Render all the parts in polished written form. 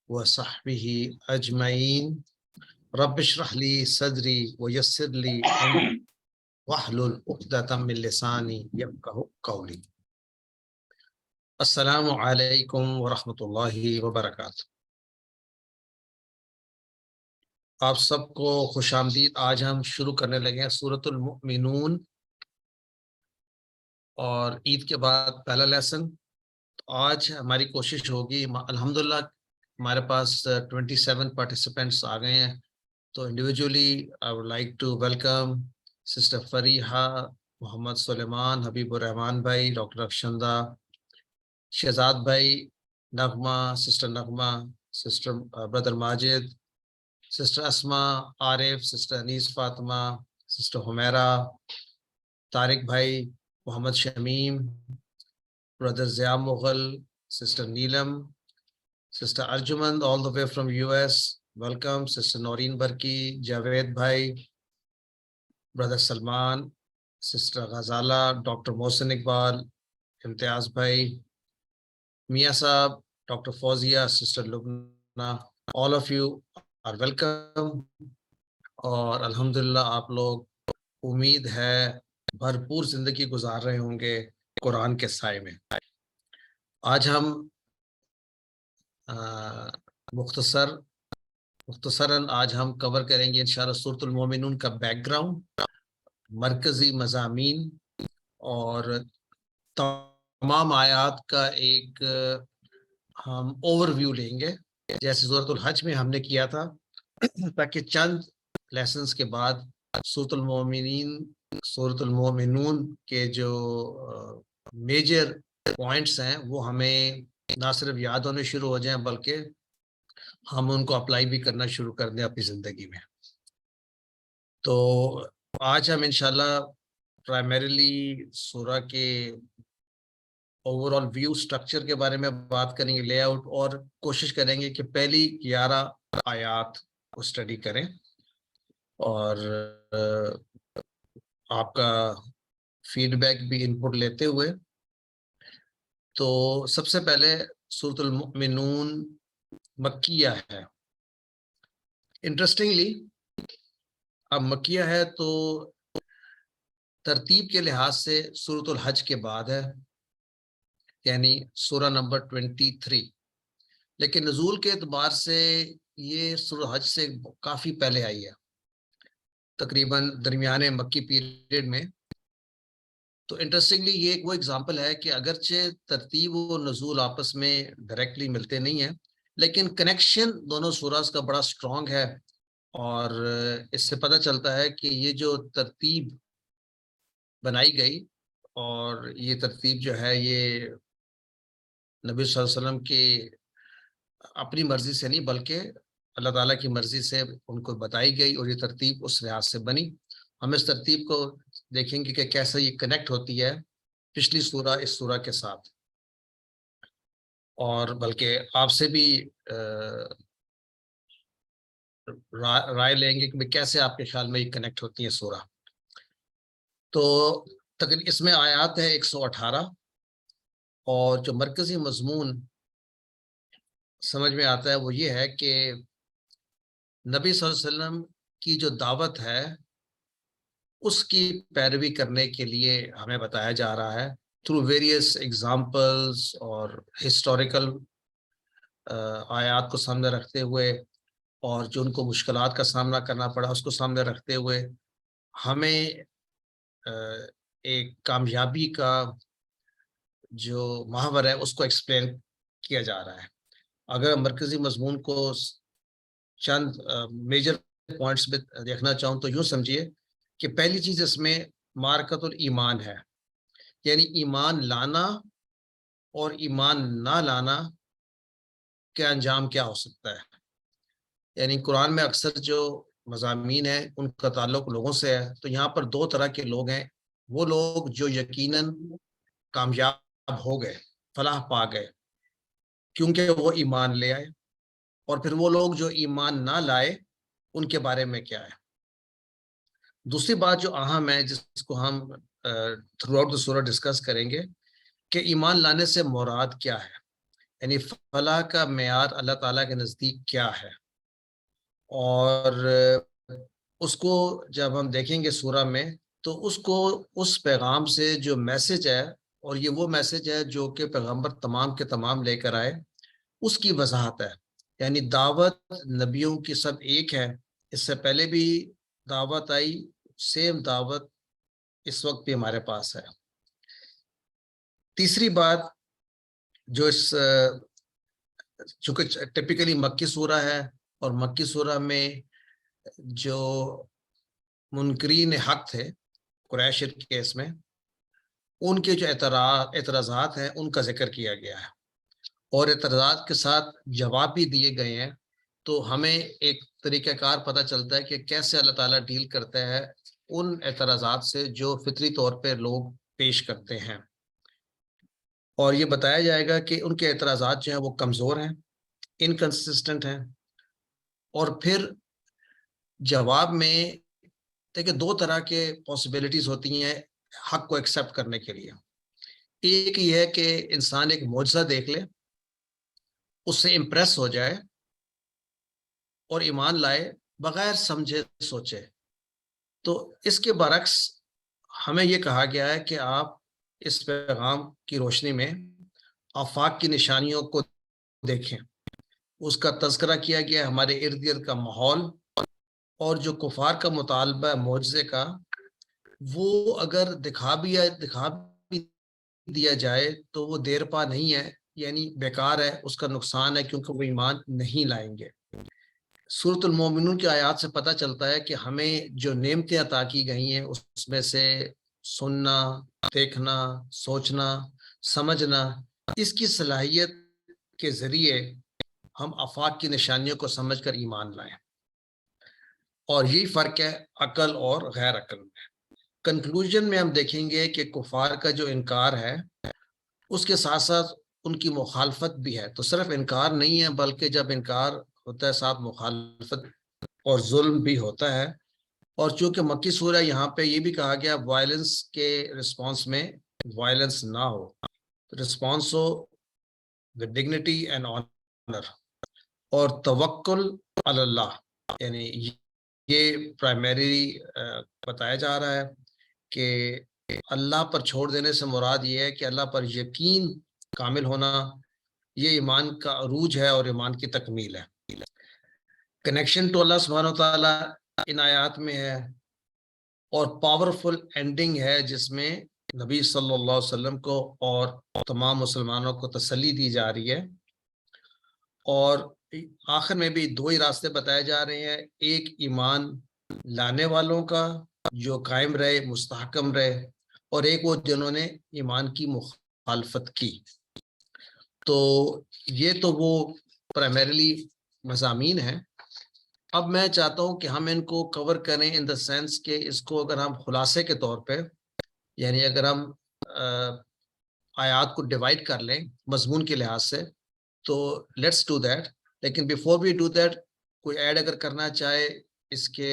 وصحبه أجمعين. رب اشرح لي صدري ويسر لي أمري واحلل عقدة من لساني يفقهوا قولي. السلام علیکم ورحمۃ اللہ وبرکاتہ. آپ سب کو خوش آمدید. آج ہم شروع کرنے لگے ہیں سورۃ المؤمنون اور عید کے بعد پہلا لیسن. آج ہماری کوشش ہوگی، الحمدللہ ہمارے پاس 27 پارٹیسپینٹس آ گئے ہیں. تو individually I would like to welcome sister Fariha, محمد سلیمان، حبیب الرحمان بھائی، ڈاکٹر افشندہ، شہزاد بھائی، نغمہ، سسٹر نغمہ، سسٹر بردر ماجد، سسٹر اسما، عارف، سسٹر انیس فاطمہ، سسٹر حمیرہ، طارق بھائی، محمد Shamim, brother Zia Mughal, sister Neelam, sister ارجمند all the way from US, welcome. Sister Noreen Burki, Javed بھائی، brother Salman, sister Ghazala, doctor محسن اقبال، امتیاز بھائی، میاں صاحب، doctor Fauzia, sister Lubna, all of you are welcome. اور الحمدللہ آپ لوگ امید ہے بھرپور زندگی گزار رہے ہوں گے قرآن کے سائے میں. آج ہم مختصراً آج ہم کور کریں گے انشاءاللہ سورۃ المومنون کا بیک گراؤنڈ، مرکزی مضامین اور تمام آیات کا ایک ہم اوور ویو لیں گے جیسے سورۃ الحج میں ہم نے کیا تھا، تاکہ چند لیسنز کے بعد سورۃ المومنون کے جو میجر پوائنٹس ہیں وہ ہمیں نہ صرف یاد ہونے شروع ہو جائیں بلکہ ہم ان کو اپلائی بھی کرنا شروع کر دیں اپنی زندگی میں. تو آج ہم انشاءاللہ پرائمریلی سورہ کے اوور آل ویو سٹرکچر کے بارے میں بات کریں گے، لے آؤٹ، اور کوشش کریں گے کہ پہلی 11 آیات کو اسٹڈی کریں اور آپ کا فیڈ بیک بھی ان پٹ لیتے ہوئے. تو سب سے پہلے سورۃ المؤمنون مکیہ ہے. انٹرسٹنگلی اب مکیہ ہے تو ترتیب کے لحاظ سے سورۃ الحج کے بعد ہے، یعنی سورہ نمبر 23، لیکن نزول کے اعتبار سے یہ سورہ حج سے کافی پہلے آئی ہے، تقریباً درمیانے مکی پیریڈ میں. تو انٹرسٹنگلی یہ وہ اگزامپل ہے کہ اگرچہ ترتیب و نزول آپس میں ڈائریکٹلی ملتے نہیں ہیں لیکن کنیکشن دونوں سوراز کا بڑا اسٹرانگ ہے، اور اس سے پتہ چلتا ہے کہ یہ جو ترتیب بنائی گئی اور یہ ترتیب جو ہے یہ نبی صلی اللہ علیہ وسلم کی اپنی مرضی سے نہیں بلکہ اللہ تعالیٰ کی مرضی سے ان کو بتائی گئی، اور یہ ترتیب اس لحاظ سے بنی. ہم اس ترتیب کو دیکھیں گے کہ کیسے یہ کنیکٹ ہوتی ہے پچھلی سورہ اس سورہ کے ساتھ، اور بلکہ آپ سے بھی رائے لیں گے کہ کیسے آپ کے خیال میں یہ کنیکٹ ہوتی ہے سورہ. تو تقریباً اس میں آیات ہے 118، اور جو مرکزی مضمون سمجھ میں آتا ہے وہ یہ ہے کہ نبی صلی اللہ علیہ وسلم کی جو دعوت ہے اس کی پیروی کرنے کے لیے ہمیں بتایا جا رہا ہے تھرو ویریس ایگزامپلس اور ہسٹوریکل آیات کو سامنے رکھتے ہوئے، اور جو ان کو مشکلات کا سامنا کرنا پڑا اس کو سامنے رکھتے ہوئے ہمیں ایک کامیابی کا جو محور ہے اس کو ایکسپلین کیا جا رہا ہے. اگر مرکزی مضمون کو چند میجر پوائنٹس میں دیکھنا چاہوں تو یوں سمجھیے کہ پہلی چیز اس میں معرکۃ الایمان ہے، یعنی ایمان لانا اور ایمان نہ لانا کا انجام کیا ہو سکتا ہے. یعنی قرآن میں اکثر جو مضامین ہیں ان کا تعلق لوگوں سے ہے، تو یہاں پر دو طرح کے لوگ ہیں، وہ لوگ جو یقیناً کامیاب ہو گئے، فلاح پا گئے کیونکہ وہ ایمان لے آئے، اور پھر وہ لوگ جو ایمان نہ لائے ان کے بارے میں کیا ہے. دوسری بات جو اہم ہے جس کو ہم تھرو آؤٹ دی سورہ ڈسکس کریں گے کہ ایمان لانے سے مراد کیا ہے. یعنی فلاح کا معیار اللہ تعالیٰ کے نزدیک کیا ہے، اور اس کو جب ہم دیکھیں گے سورہ میں تو اس کو اس پیغام سے جو میسج ہے، اور یہ وہ میسج ہے جو کہ پیغمبر تمام کے تمام لے کر آئے، اس کی وضاحت ہے۔ یعنی دعوت نبیوں کی سب ایک ہے، اس سے پہلے بھی دعوت آئی، سیم دعوت اس وقت بھی ہمارے پاس ہے۔ تیسری بات جو اس چونکہ ٹپیکلی مکی سورہ ہے، اور مکی سورہ میں جو منکرین حق تھے قریش کے کیس میں، ان کے جو اعتراضات ہیں ان کا ذکر کیا گیا ہے، اور اعتراضات کے ساتھ جواب بھی دیے گئے ہیں۔ تو ہمیں ایک طریقہ کار پتہ چلتا ہے کہ کیسے اللہ تعالیٰ ڈیل کرتا ہے ان اعتراضات سے جو فطری طور پہ لوگ پیش کرتے ہیں، اور یہ بتایا جائے گا کہ ان کے اعتراضات جو ہیں وہ کمزور ہیں، انکنسسٹنٹ ہیں۔ اور پھر جواب میں دیکھیں دو طرح کے پاسبلٹیز ہوتی ہیں حق کو ایکسیپٹ کرنے کے لیے۔ ایک یہ ہے کہ انسان ایک معجزہ دیکھ لے، اس سے امپریس ہو جائے اور ایمان لائے بغیر سمجھے سوچے۔ تو اس کے برعکس ہمیں یہ کہا گیا ہے کہ آپ اس پیغام کی روشنی میں آفاق کی نشانیوں کو دیکھیں۔ اس کا تذکرہ کیا گیا ہمارے ارد گرد کا ماحول، اور جو کفار کا مطالبہ ہے معجزے کا، وہ اگر دکھا بھی دیا جائے تو وہ دیر پا نہیں ہے، یعنی بیکار ہے، اس کا نقصان ہے، کیونکہ وہ ایمان نہیں لائیں گے۔ سورۃ المومنون کی آیات سے پتہ چلتا ہے کہ ہمیں جو نعمتیں عطا کی گئی ہیں اس میں سے سننا، دیکھنا، سوچنا، سمجھنا، اس کی صلاحیت کے ذریعے ہم آفاق کی نشانیوں کو سمجھ کر ایمان لائیں، اور یہی فرق ہے عقل اور غیر عقل میں۔ کنکلوژن میں ہم دیکھیں گے کہ کفار کا جو انکار ہے اس کے ساتھ ساتھ ان کی مخالفت بھی ہے، تو صرف انکار نہیں ہے بلکہ جب انکار ہوتا ہے ساتھ مخالفت اور ظلم بھی ہوتا ہے۔ اور چونکہ مکی سورہ یہاں پہ یہ بھی کہا گیا وائلنس کے رسپانس میں وائلنس نہ ہو، رسپانس ہو with dignity and honor، اور توکل علی اللہ، یعنی یہ پرائمری بتایا جا رہا ہے کہ اللہ پر چھوڑ دینے سے مراد یہ ہے کہ اللہ پر یقین کامل ہونا، یہ ایمان کا عروج ہے اور ایمان کی تکمیل ہے۔ کنیکشن ٹو اللہ سبحانہ و تعالیٰ ان آیات میں ہے، اور پاورفل اینڈنگ ہے جس میں نبی صلی اللہ علیہ وسلم کو اور تمام مسلمانوں کو تسلی دی جا رہی ہے، اور آخر میں بھی دو ہی راستے بتائے جا رہے ہیں، ایک ایمان لانے والوں کا جو قائم رہے، مستحکم رہے، اور ایک وہ جنہوں نے ایمان کی مخالفت کی۔ تو یہ تو وہ پرائمریلی مضامین ہیں۔ اب میں چاہتا ہوں کہ ہم ان کو کور کریں ان دا سینس کہ اس کو اگر ہم خلاصے کے طور پہ، یعنی اگر ہم آیات کو ڈیوائڈ کر لیں مضمون کے لحاظ سے، تو لیٹس ڈو دیٹ۔ لیکن بیفور وی ڈو دیٹ، کوئی ایڈ اگر کرنا چاہے اس کے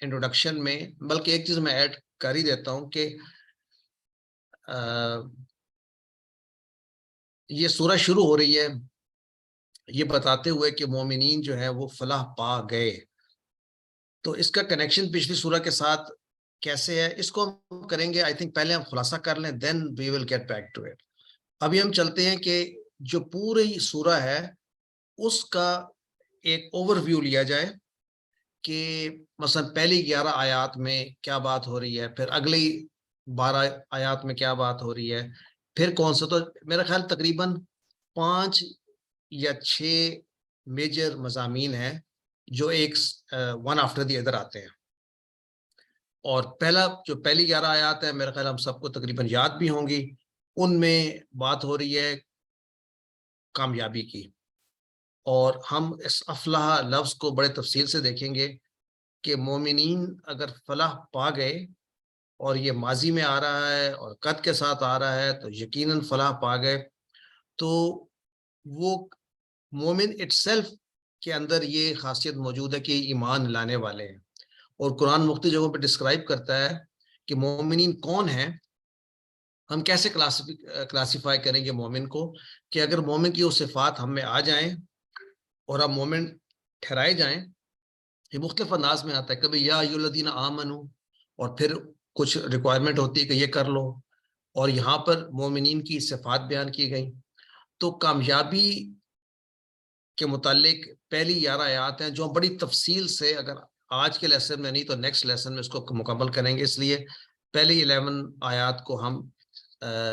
انٹروڈکشن میں، بلکہ ایک چیز میں ایڈ کر ہی دیتا ہوں کہ یہ سورہ شروع ہو رہی ہے یہ بتاتے ہوئے کہ مومنین جو ہیں وہ فلاح پا گئے۔ تو اس کا کنیکشن پچھلی سورہ کے ساتھ کیسے ہے، اس کو ہم کریں گے۔ آئی تھنک پہلے ہم خلاصہ کر لیں، then we will get back to it. ابھی ہم چلتے ہیں کہ جو پوری سورہ ہے اس کا ایک اوور ویو لیا جائے کہ مثلا پہلی 11 آیات میں کیا بات ہو رہی ہے، پھر اگلی 12 آیات میں کیا بات ہو رہی ہے، پھر کون سا۔ تو میرا خیال تقریباً 5 یا 6 میجر مضامین ہیں جو ایک ون آفٹر دی ادر آتے ہیں، اور جو پہلی 11 آیات ہیں میرا خیال ہم سب کو تقریباً یاد بھی ہوں گی۔ ان میں بات ہو رہی ہے کامیابی کی، اور ہم اس افلاح لفظ کو بڑے تفصیل سے دیکھیں گے کہ مومنین اگر فلاح پا گئے، اور یہ ماضی میں آ رہا ہے اور قد کے ساتھ آ رہا ہے، تو یقیناً فلاح پا گئے، تو وہ مومن اٹ سیلف کے اندر یہ خاصیت موجود ہے کہ ایمان لانے والے ہیں۔ اور قرآن مختلف جگہوں پہ ڈسکرائب کرتا ہے کہ مومنین کون ہیں، ہم کیسے کلاسیفائی کریں گے مومن کو کہ اگر مومن کی وہ صفات ہم میں آ جائیں اور ہم مومن ٹھہرائے جائیں. یہ مختلف انداز میں آتا ہے. کبھی یا ایھا الذین آمنو اور پھر کچھ ریکوائرمنٹ ہوتی ہے کہ یہ کر لو, اور یہاں پر مومنین کی صفات بیان کی گئی. تو کامیابی کے متعلق پہلی 11 آیات ہیں جو ہم بڑی تفصیل سے, اگر آج کے لیسن میں نہیں تو نیکسٹ لیسن میں اس کو مکمل کریں گے. اس لیے پہلی 11 آیات کو ہم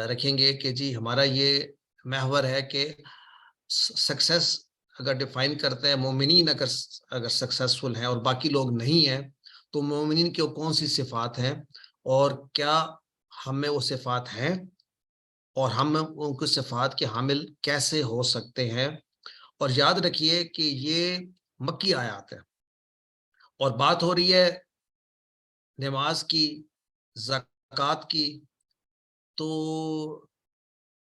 رکھیں گے کہ جی ہمارا یہ محور ہے کہ سکسیس اگر ڈیفائن کرتے ہیں, مومنین اگر سکسیسفل ہیں اور باقی لوگ نہیں ہیں, تو مومنین کی کون سی صفات ہیں اور کیا ہم میں وہ صفات ہیں, اور ہم ان کی صفات کے حامل کیسے ہو سکتے ہیں. اور یاد رکھیے کہ یہ مکی آیات ہے اور بات ہو رہی ہے نماز کی, زکوٰۃ کی. تو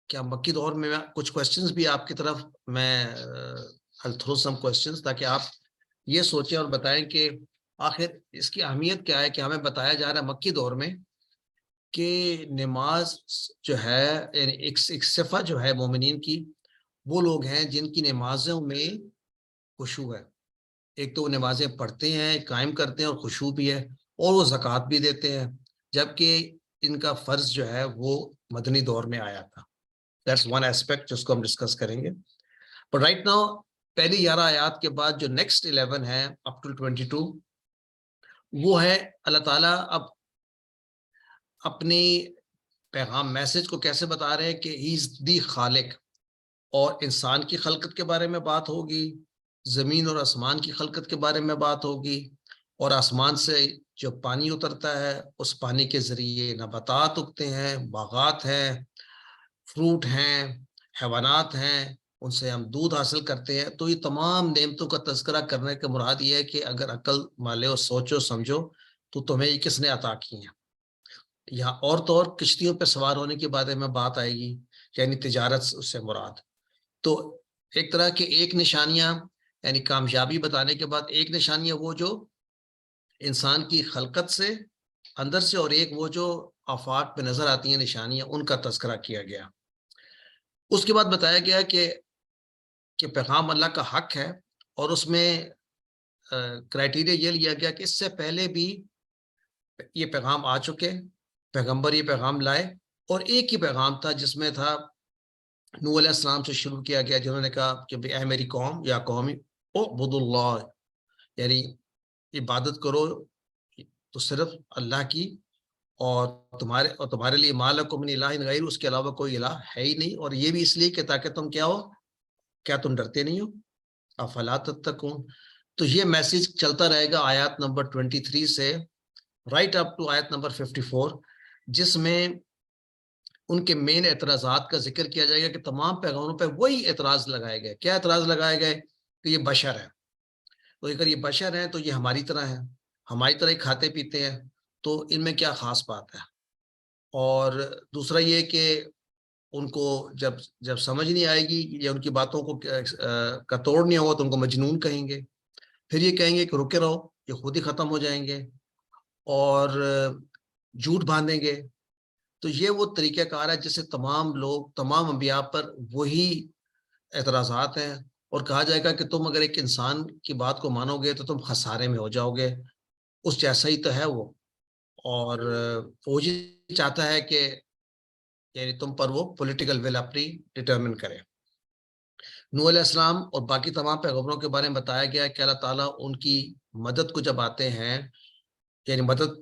کیا مکی دور میں کچھ کوشچنز بھی آپ کی طرف میں I'll throw some questions تاکہ آپ یہ سوچیں اور بتائیں کہ آخر اس کی اہمیت کیا ہے کہ ہمیں بتایا جا رہا ہے مکی دور میں کہ نماز جو ہے یعنی ایک صفہ جو ہے مومنین کی, وہ لوگ ہیں جن کی نمازوں میں خشوع ہے. ایک تو وہ نمازیں پڑھتے ہیں, قائم کرتے ہیں اور خشوع بھی ہے, اور وہ زکوٰۃ بھی دیتے ہیں, جبکہ ان کا فرض جو ہے وہ مدنی دور میں آیا تھا. That's one aspect جس کو ہم ڈسکس کریں گے. But right now پہلی 11 آیات کے بعد جو نیکسٹ 11 ہے up to 22, وہ ہے اللہ تعالیٰ اب اپنی پیغام میسج کو کیسے بتا رہے ہیں کہ ہی از دی خالق, اور انسان کی خلقت کے بارے میں بات ہوگی, زمین اور آسمان کی خلقت کے بارے میں بات ہوگی, اور آسمان سے جو پانی اترتا ہے اس پانی کے ذریعے نباتات اگتے ہیں, باغات ہیں, فروٹ ہیں, حیوانات ہیں, ان سے ہم دودھ حاصل کرتے ہیں. تو یہ تمام نعمتوں کا تذکرہ کرنے کا مراد یہ ہے کہ اگر عقل مالے اور سوچو سمجھو تو تمہیں یہ کس نے عطا کی ہیں. یہاں اور تو اور کشتیوں پہ سوار ہونے کے بارے میں بات آئے گی, یعنی تجارت اس سے مراد. تو ایک طرح کے ایک نشانیاں یعنی کامیابی بتانے کے بعد ایک نشانیاں وہ جو انسان کی خلقت سے اندر سے, اور ایک وہ جو آفاق پہ نظر آتی ہیں نشانیاں, ان کا تذکرہ کیا گیا. اس کے بعد بتایا گیا کہ پیغام اللہ کا حق ہے, اور اس میں کرائٹیریا یہ لیا گیا کہ اس سے پہلے بھی یہ پیغام آ چکے, پیغمبر یہ پیغام لائے, اور ایک ہی پیغام تھا جس میں تھا نوح علیہ السلام سے شروع کیا گیا, جنہوں نے کہا کہ اے میری قوم یا قومی اعبدوا اللہ, یعنی عبادت کرو تو صرف اللہ کی, اور تمہارے لیے ما لکم من الہ غیر, اس کے علاوہ کوئی الہ ہے ہی نہیں. اور یہ بھی اس لیے کہ تاکہ تم کیا ہو, کیا تم ڈرتے نہیں ہو, افلا تتقون. تو یہ میسج چلتا رہے گا آیات نمبر 23 سے رائٹ اپ ٹو آیت نمبر 54, جس میں ان کے مین اعتراضات کا ذکر کیا جائے گا کہ تمام پیغامبروں پہ وہی اعتراض لگائے گئے. کیا اعتراض لگائے گئے؟ کہ یہ بشر ہے, تو اگر یہ بشر ہیں تو یہ ہماری طرح ہیں, ہماری طرح ہی کھاتے پیتے ہیں, تو ان میں کیا خاص بات ہے. اور دوسرا یہ کہ ان کو جب سمجھ نہیں آئے گی یا ان کی باتوں کو کا توڑ نہیں ہوگا تو ان کو مجنون کہیں گے. پھر یہ کہیں گے کہ رکے رہو, یہ خود ہی ختم ہو جائیں گے, اور جھوٹ باندھیں گے. تو یہ وہ طریقہ کار ہے جس سے تمام انبیاء پر وہی اعتراضات ہیں, اور کہا جائے گا کہ تم اگر ایک انسان کی بات کو مانو گے تو تم خسارے میں ہو جاؤ گے, اس جیسا ہی تو ہے وہ, اور وہ یہ چاہتا ہے کہ یعنی تم پر وہ پولیٹیکل ول اپنی ڈٹرمن کرے. نوح علیہ السلام اور باقی تمام پیغمبروں کے بارے میں بتایا گیا کہ اللہ تعالیٰ ان کی مدد کو جب آتے ہیں, یعنی مدد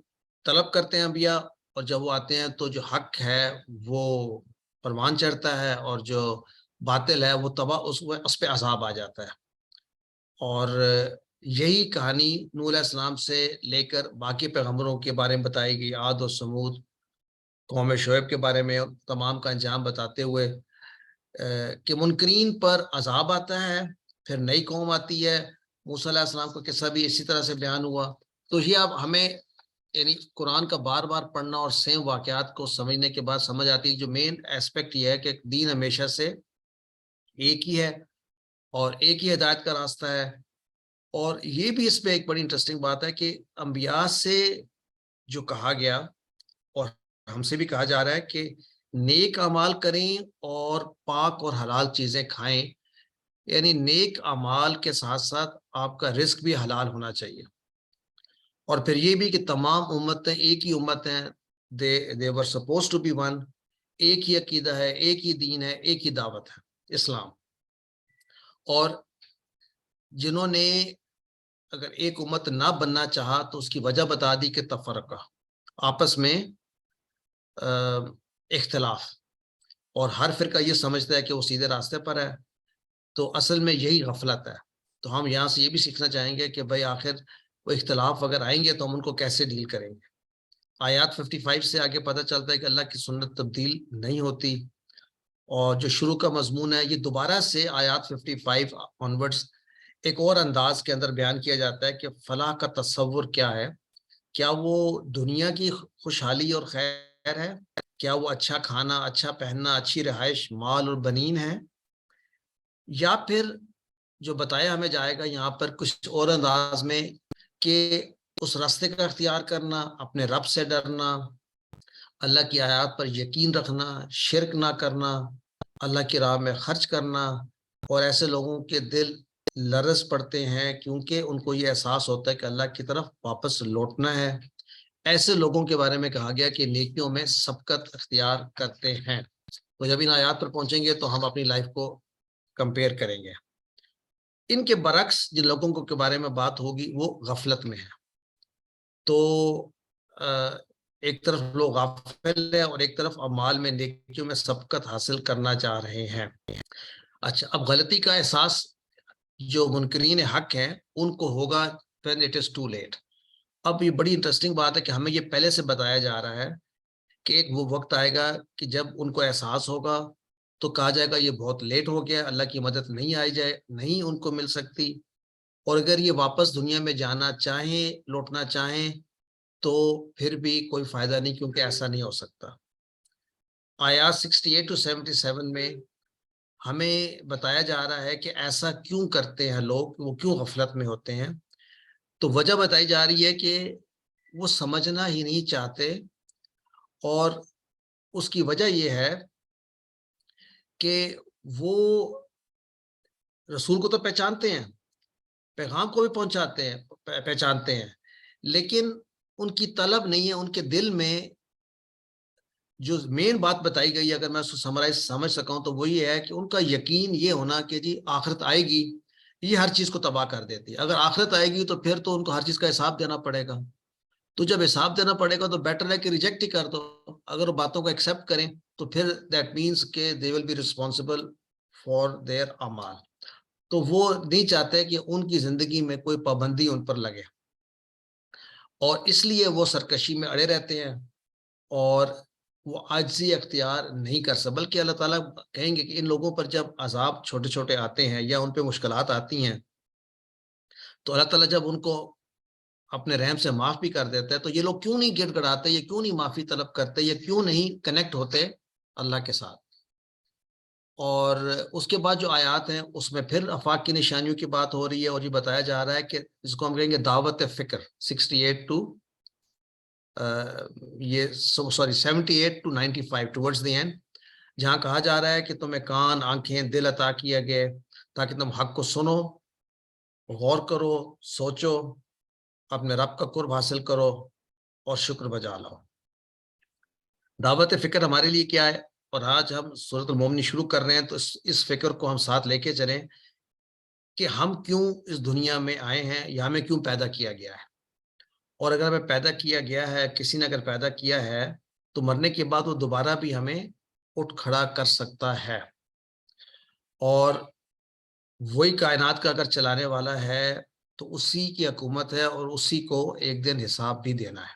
طلب کرتے ہیں انبیاء, اور جب وہ آتے ہیں تو جو حق ہے وہ پروان چڑھتا ہے, اور جو باطل ہے وہ تباہ, اس پہ عذاب آ جاتا ہے. اور یہی کہانی نوح علیہ السلام سے لے کر باقی پیغمبروں کے بارے میں بتائی گئی, عاد و سمود, قوم شعیب کے بارے میں تمام کا انجام بتاتے ہوئے کہ منکرین پر عذاب آتا ہے, پھر نئی قوم آتی ہے. موسیٰ علیہ السلام کا قصہ بھی اسی طرح سے بیان ہوا. تو یہ اب ہمیں یعنی قرآن کا بار بار پڑھنا اور سیم واقعات کو سمجھنے کے بعد سمجھ آتی ہے جو مین ایسپیکٹ یہ ہے کہ دین ہمیشہ سے ایک ہی ہے اور ایک ہی ہدایت کا راستہ ہے. اور یہ بھی اس پہ ایک بڑی انٹرسٹنگ بات ہے کہ انبیاء سے جو کہا گیا اور ہم سے بھی کہا جا رہا ہے کہ نیک اعمال کریں اور پاک اور حلال چیزیں کھائیں، یعنی نیک اعمال کے ساتھ ساتھ آپ کا رزق بھی حلال ہونا چاہیے۔ اور پھر یہ بھی کہ تمام امتیں ایک ہی امت ہیں، they were supposed to be one، ایک ہی عقیدہ ہے، ایک ہی دین ہے، ایک ہی دعوت ہے، اسلام۔ اور جنہوں نے اگر ایک امت نہ بننا چاہا تو اس کی وجہ بتا دی کہ تفرقہ، آپس میں اختلاف، اور ہر فرقہ یہ سمجھتا ہے کہ وہ سیدھے راستے پر ہے، تو اصل میں یہی غفلت ہے۔ تو ہم یہاں سے یہ بھی سیکھنا چاہیں گے کہ بھائی آخر وہ اختلاف اگر آئیں گے تو ہم ان کو کیسے ڈیل کریں گے۔ آیات 55 سے آگے پتہ چلتا ہے کہ اللہ کی سنت تبدیل نہیں ہوتی، اور جو شروع کا مضمون ہے یہ دوبارہ سے آیات 55 آنورڈز ایک اور انداز کے اندر بیان کیا جاتا ہے کہ فلاح کا تصور کیا ہے۔ کیا وہ دنیا کی خوشحالی اور خیر ہے؟ کیا وہ اچھا کھانا، اچھا پہننا، اچھی رہائش، مال اور بنین ہے؟ یا پھر جو بتایا ہمیں جائے گا یہاں پر کچھ اور انداز میں کہ اس راستے کا اختیار کرنا، اپنے رب سے ڈرنا، اللہ کی آیات پر یقین رکھنا، شرک نہ کرنا، اللہ کی راہ میں خرچ کرنا، اور ایسے لوگوں کے دل لرز پڑتے ہیں کیونکہ ان کو یہ احساس ہوتا ہے کہ اللہ کی طرف واپس لوٹنا ہے۔ ایسے لوگوں کے بارے میں کہا گیا کہ نیکیوں میں سبقت اختیار کرتے ہیں۔ تو جب ان آیات پر پہنچیں گے تو ہم اپنی لائف کو کمپیئر کریں گے۔ ان کے برعکس جن لوگوں کو کے بارے میں بات ہوگی وہ غفلت میں ہے۔ تو ایک طرف لوگ غافل ہیں اور ایک طرف اعمال میں نیکیوں میں سبقت حاصل کرنا چاہ رہے ہیں۔ اچھا، اب غلطی کا احساس جو منکرین حق ہیں ان کو ہوگا when it is too late۔ اب یہ بڑی انٹرسٹنگ بات ہے کہ ہمیں یہ پہلے سے بتایا جا رہا ہے کہ ایک وہ وقت آئے گا کہ جب ان کو احساس ہوگا تو کہا جائے گا یہ بہت لیٹ ہو گیا، اللہ کی مدد نہیں ان کو مل سکتی، اور اگر یہ واپس دنیا میں جانا چاہیں، لوٹنا چاہیں تو پھر بھی کوئی فائدہ نہیں، کیونکہ ایسا نہیں ہو سکتا۔ آیات 68 to 77 میں ہمیں بتایا جا رہا ہے کہ ایسا کیوں کرتے ہیں لوگ، وہ کیوں غفلت میں ہوتے ہیں۔ تو وجہ بتائی جا رہی ہے کہ وہ سمجھنا ہی نہیں چاہتے، اور اس کی وجہ یہ ہے کہ وہ رسول کو تو پہچانتے ہیں، پیغام کو بھی پہچانتے ہیں، لیکن ان کی طلب نہیں ہے، ان کے دل میں جو مین بات بتائی گئی ہے، اگر میں اس کو سمرائز سمجھ سکاؤں تو وہ یہ ہے کہ ان کا یقین یہ ہونا کہ جی آخرت آئے گی، یہ ہر چیز کو تباہ کر دیتی ہے۔ اگر آخرت آئے گی تو پھر تو ان کو ہر چیز کا حساب دینا پڑے گا، تو جب حساب دینا پڑے گا تو بیٹر ہے کہ ریجیکٹ ہی کر دو۔ اگر وہ باتوں کو ایکسیپٹ کریں تو پھر دیٹ مینس کہ they will be responsible for their اعمال۔ تو وہ نہیں چاہتے کہ ان کی زندگی میں کوئی پابندی ان پر لگے، اور اس لیے وہ سرکشی میں اڑے رہتے ہیں اور وہ عاجزی اختیار نہیں کر سکتے، بلکہ اللہ تعالیٰ کہیں گے کہ ان لوگوں پر جب عذاب چھوٹے چھوٹے آتے ہیں یا ان پہ مشکلات آتی ہیں تو اللہ تعالیٰ جب ان کو اپنے رحم سے معاف بھی کر دیتا ہے، تو یہ لوگ کیوں نہیں گڑ گڑاتے، یہ کیوں نہیں معافی طلب کرتے، یہ کیوں نہیں کنیکٹ ہوتے اللہ کے ساتھ۔ اور اس کے بعد جو آیات ہیں اس میں پھر آفاق کی نشانیوں کی بات ہو رہی ہے، اور یہ بتایا جا رہا ہے کہ اس کو ہم کہیں گے دعوت فکر 68 to 78 to 95 towards the end، جہاں کہا جا رہا ہے کہ تمہیں کان، آنکھیں، دل عطا کیا گئے تاکہ تم حق کو سنو، غور کرو، سوچو، اپنے رب کا قرب حاصل کرو اور شکر بجا لاؤ۔ دعوت فکر ہمارے لیے کیا ہے؟ اور آج ہم سورۃ المومنین شروع کر رہے ہیں تو اس فکر کو ہم ساتھ لے کے چلیں کہ ہم کیوں اس دنیا میں آئے ہیں یا ہمیں کیوں پیدا کیا گیا ہے۔ اور اگر ہمیں پیدا کیا گیا ہے، کسی نے اگر پیدا کیا ہے تو مرنے کے بعد وہ دوبارہ بھی ہمیں اٹھ کھڑا کر سکتا ہے، اور وہی کائنات کا اگر چلانے والا ہے تو اسی کی حکومت ہے اور اسی کو ایک دن حساب بھی دینا ہے۔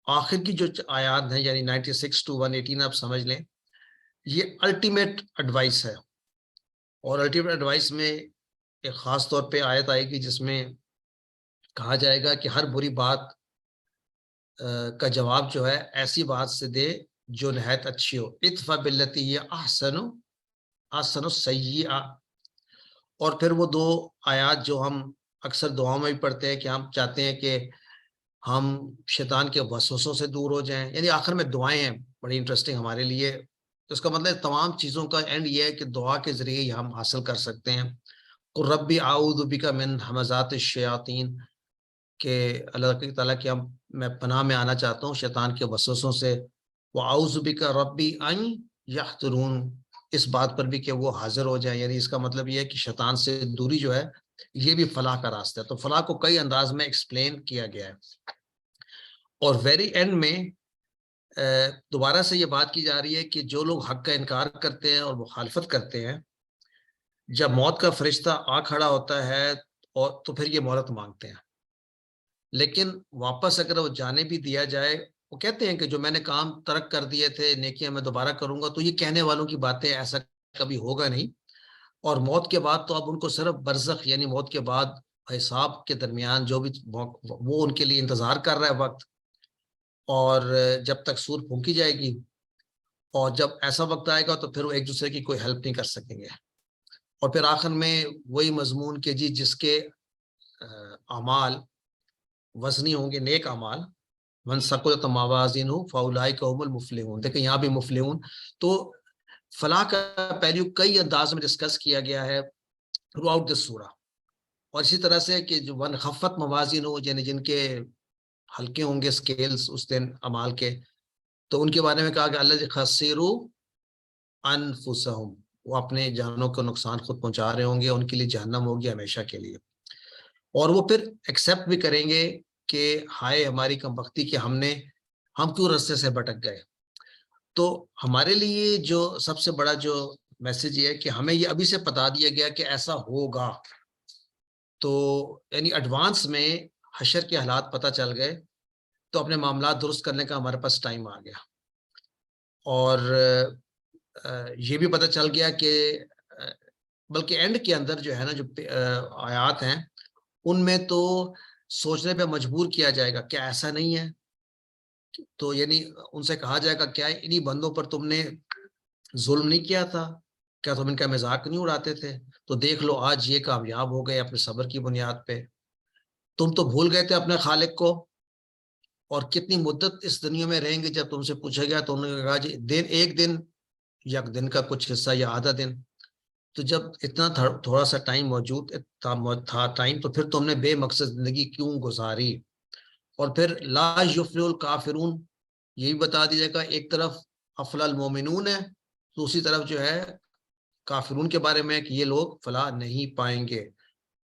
آخر کی جو آیات ہیں یعنی 96 to 118 آپ سمجھ لیں، یہ الٹیمیٹ ایڈوائس ہے، اور الٹیمیٹ ایڈوائس میں ایک خاص طور پہ آیت آئے گی جس میں کہا جائے گا کہ ہر بری بات کا جواب جو ہے ایسی بات سے دے جو نہایت اچھی ہو، ادفع باللتی ہی احسن السیئہ۔ اور پھر وہ دو آیات جو ہم اکثر دعاؤں میں بھی پڑھتے ہیں کہ ہم چاہتے ہیں کہ ہم شیطان کے وسوسوں سے دور ہو جائیں، یعنی آخر میں دعائیں ہیں بڑی انٹرسٹنگ ہمارے لیے. تو اس کا مطلب تمام چیزوں کا اینڈ یہ ہے کہ دعا کے ذریعے یہ ہم حاصل کر سکتے ہیں. قل ربی اعوذ بک من ہمزات الشیاطین، کہ اللہ تعالیٰ کی میں پناہ میں آنا چاہتا ہوں شیطان کے وسوسوں سے. وَأَعُوذُ بِكَ رَبِّ أَن يَحْضُرُونَ، اس بات پر بھی کہ وہ حاضر ہو جائیں. یعنی اس کا مطلب یہ ہے کہ شیطان سے دوری جو ہے یہ بھی فلاح کا راستہ ہے. تو فلاح کو کئی انداز میں ایکسپلین کیا گیا ہے. اور ویری اینڈ میں دوبارہ سے یہ بات کی جا رہی ہے کہ جو لوگ حق کا انکار کرتے ہیں اور مخالفت کرتے ہیں، جب موت کا فرشتہ آ کھڑا ہوتا ہے اور تو پھر یہ مہلت مانگتے ہیں. لیکن واپس اگر وہ جانے بھی دیا جائے، وہ کہتے ہیں کہ جو میں نے کام ترک کر دیے تھے نیکیاں میں دوبارہ کروں گا. تو یہ کہنے والوں کی باتیں، ایسا کبھی ہوگا نہیں. اور موت کے بعد تو اب ان کو صرف برزخ یعنی موت کے بعد حساب کے درمیان جو بھی وہ ان کے لیے انتظار کر رہا ہے وقت، اور جب تک سور پھونکی جائے گی، اور جب ایسا وقت آئے گا تو پھر وہ ایک دوسرے کی کوئی ہیلپ نہیں کر سکیں گے. اور پھر آخر میں وہی مضمون کہ جی جس کے اعمال وزنی ہوں گے، نیک اعمال، من ثقلت موازینہ فاولئک هم المفلحون. دیکھیں یہاں بھی مفلحون. تو فلاح کا پہلو کئی انداز میں ڈسکس کیا گیا ہے تھرو آؤٹ دس سورہ. اور اسی طرح سے کہ جو من خفت موازین ہو، یعنی جن کے ہلکے ہوں گے سکیلز اس دن اعمال کے، تو ان کے بارے میں کہا کہ اللہ خسروا انفسہم، وہ اپنے جانوں کو نقصان خود پہنچا رہے ہوں گے، ان کے لیے جہنم ہوگی ہمیشہ کے لیے. اور وہ پھر ایکسیپٹ بھی کریں گے کہ ہائے ہماری کمبختی کہ ہم کیوں رستے سے بھٹک گئے. تو ہمارے لیے جو سب سے بڑا جو میسج یہ ہے کہ ہمیں یہ ابھی سے بتا دیا گیا کہ ایسا ہوگا. تو یعنی ایڈوانس میں حشر کے حالات پتہ چل گئے، تو اپنے معاملات درست کرنے کا ہمارے پاس ٹائم آ گیا. اور یہ بھی پتہ چل گیا کہ بلکہ اینڈ کے اندر جو ہے نا جو آیات ہیں ان میں تو سوچنے پہ مجبور کیا جائے گا کیا ایسا نہیں ہے. تو یعنی ان سے کہا جائے گا کیا انہی بندوں پر تم نے ظلم نہیں کیا تھا؟ کیا تم ان کا مذاق نہیں اڑاتے تھے؟ تو دیکھ لو آج یہ کامیاب ہو گئے اپنے صبر کی بنیاد پہ. تم تو بھول گئے تھے اپنے خالق کو، اور کتنی مدت اس دنیا میں رہیں گے. جب تم سے پوچھا گیا تو انہوں نے کہا جی ایک دن یا دن کا کچھ حصہ یا آدھا دن. تو جب اتنا تھوڑا سا ٹائم موجود تھا ٹائم، تو پھر تم نے بے مقصد زندگی کیوں گزاری؟ اور پھر لا یفلح الکافرون یہ بھی بتا دیجیے گا. ایک طرف افلا المومنون ہے، دوسری طرف جو ہے کافرون کے بارے میں کہ یہ لوگ فلاح نہیں پائیں گے.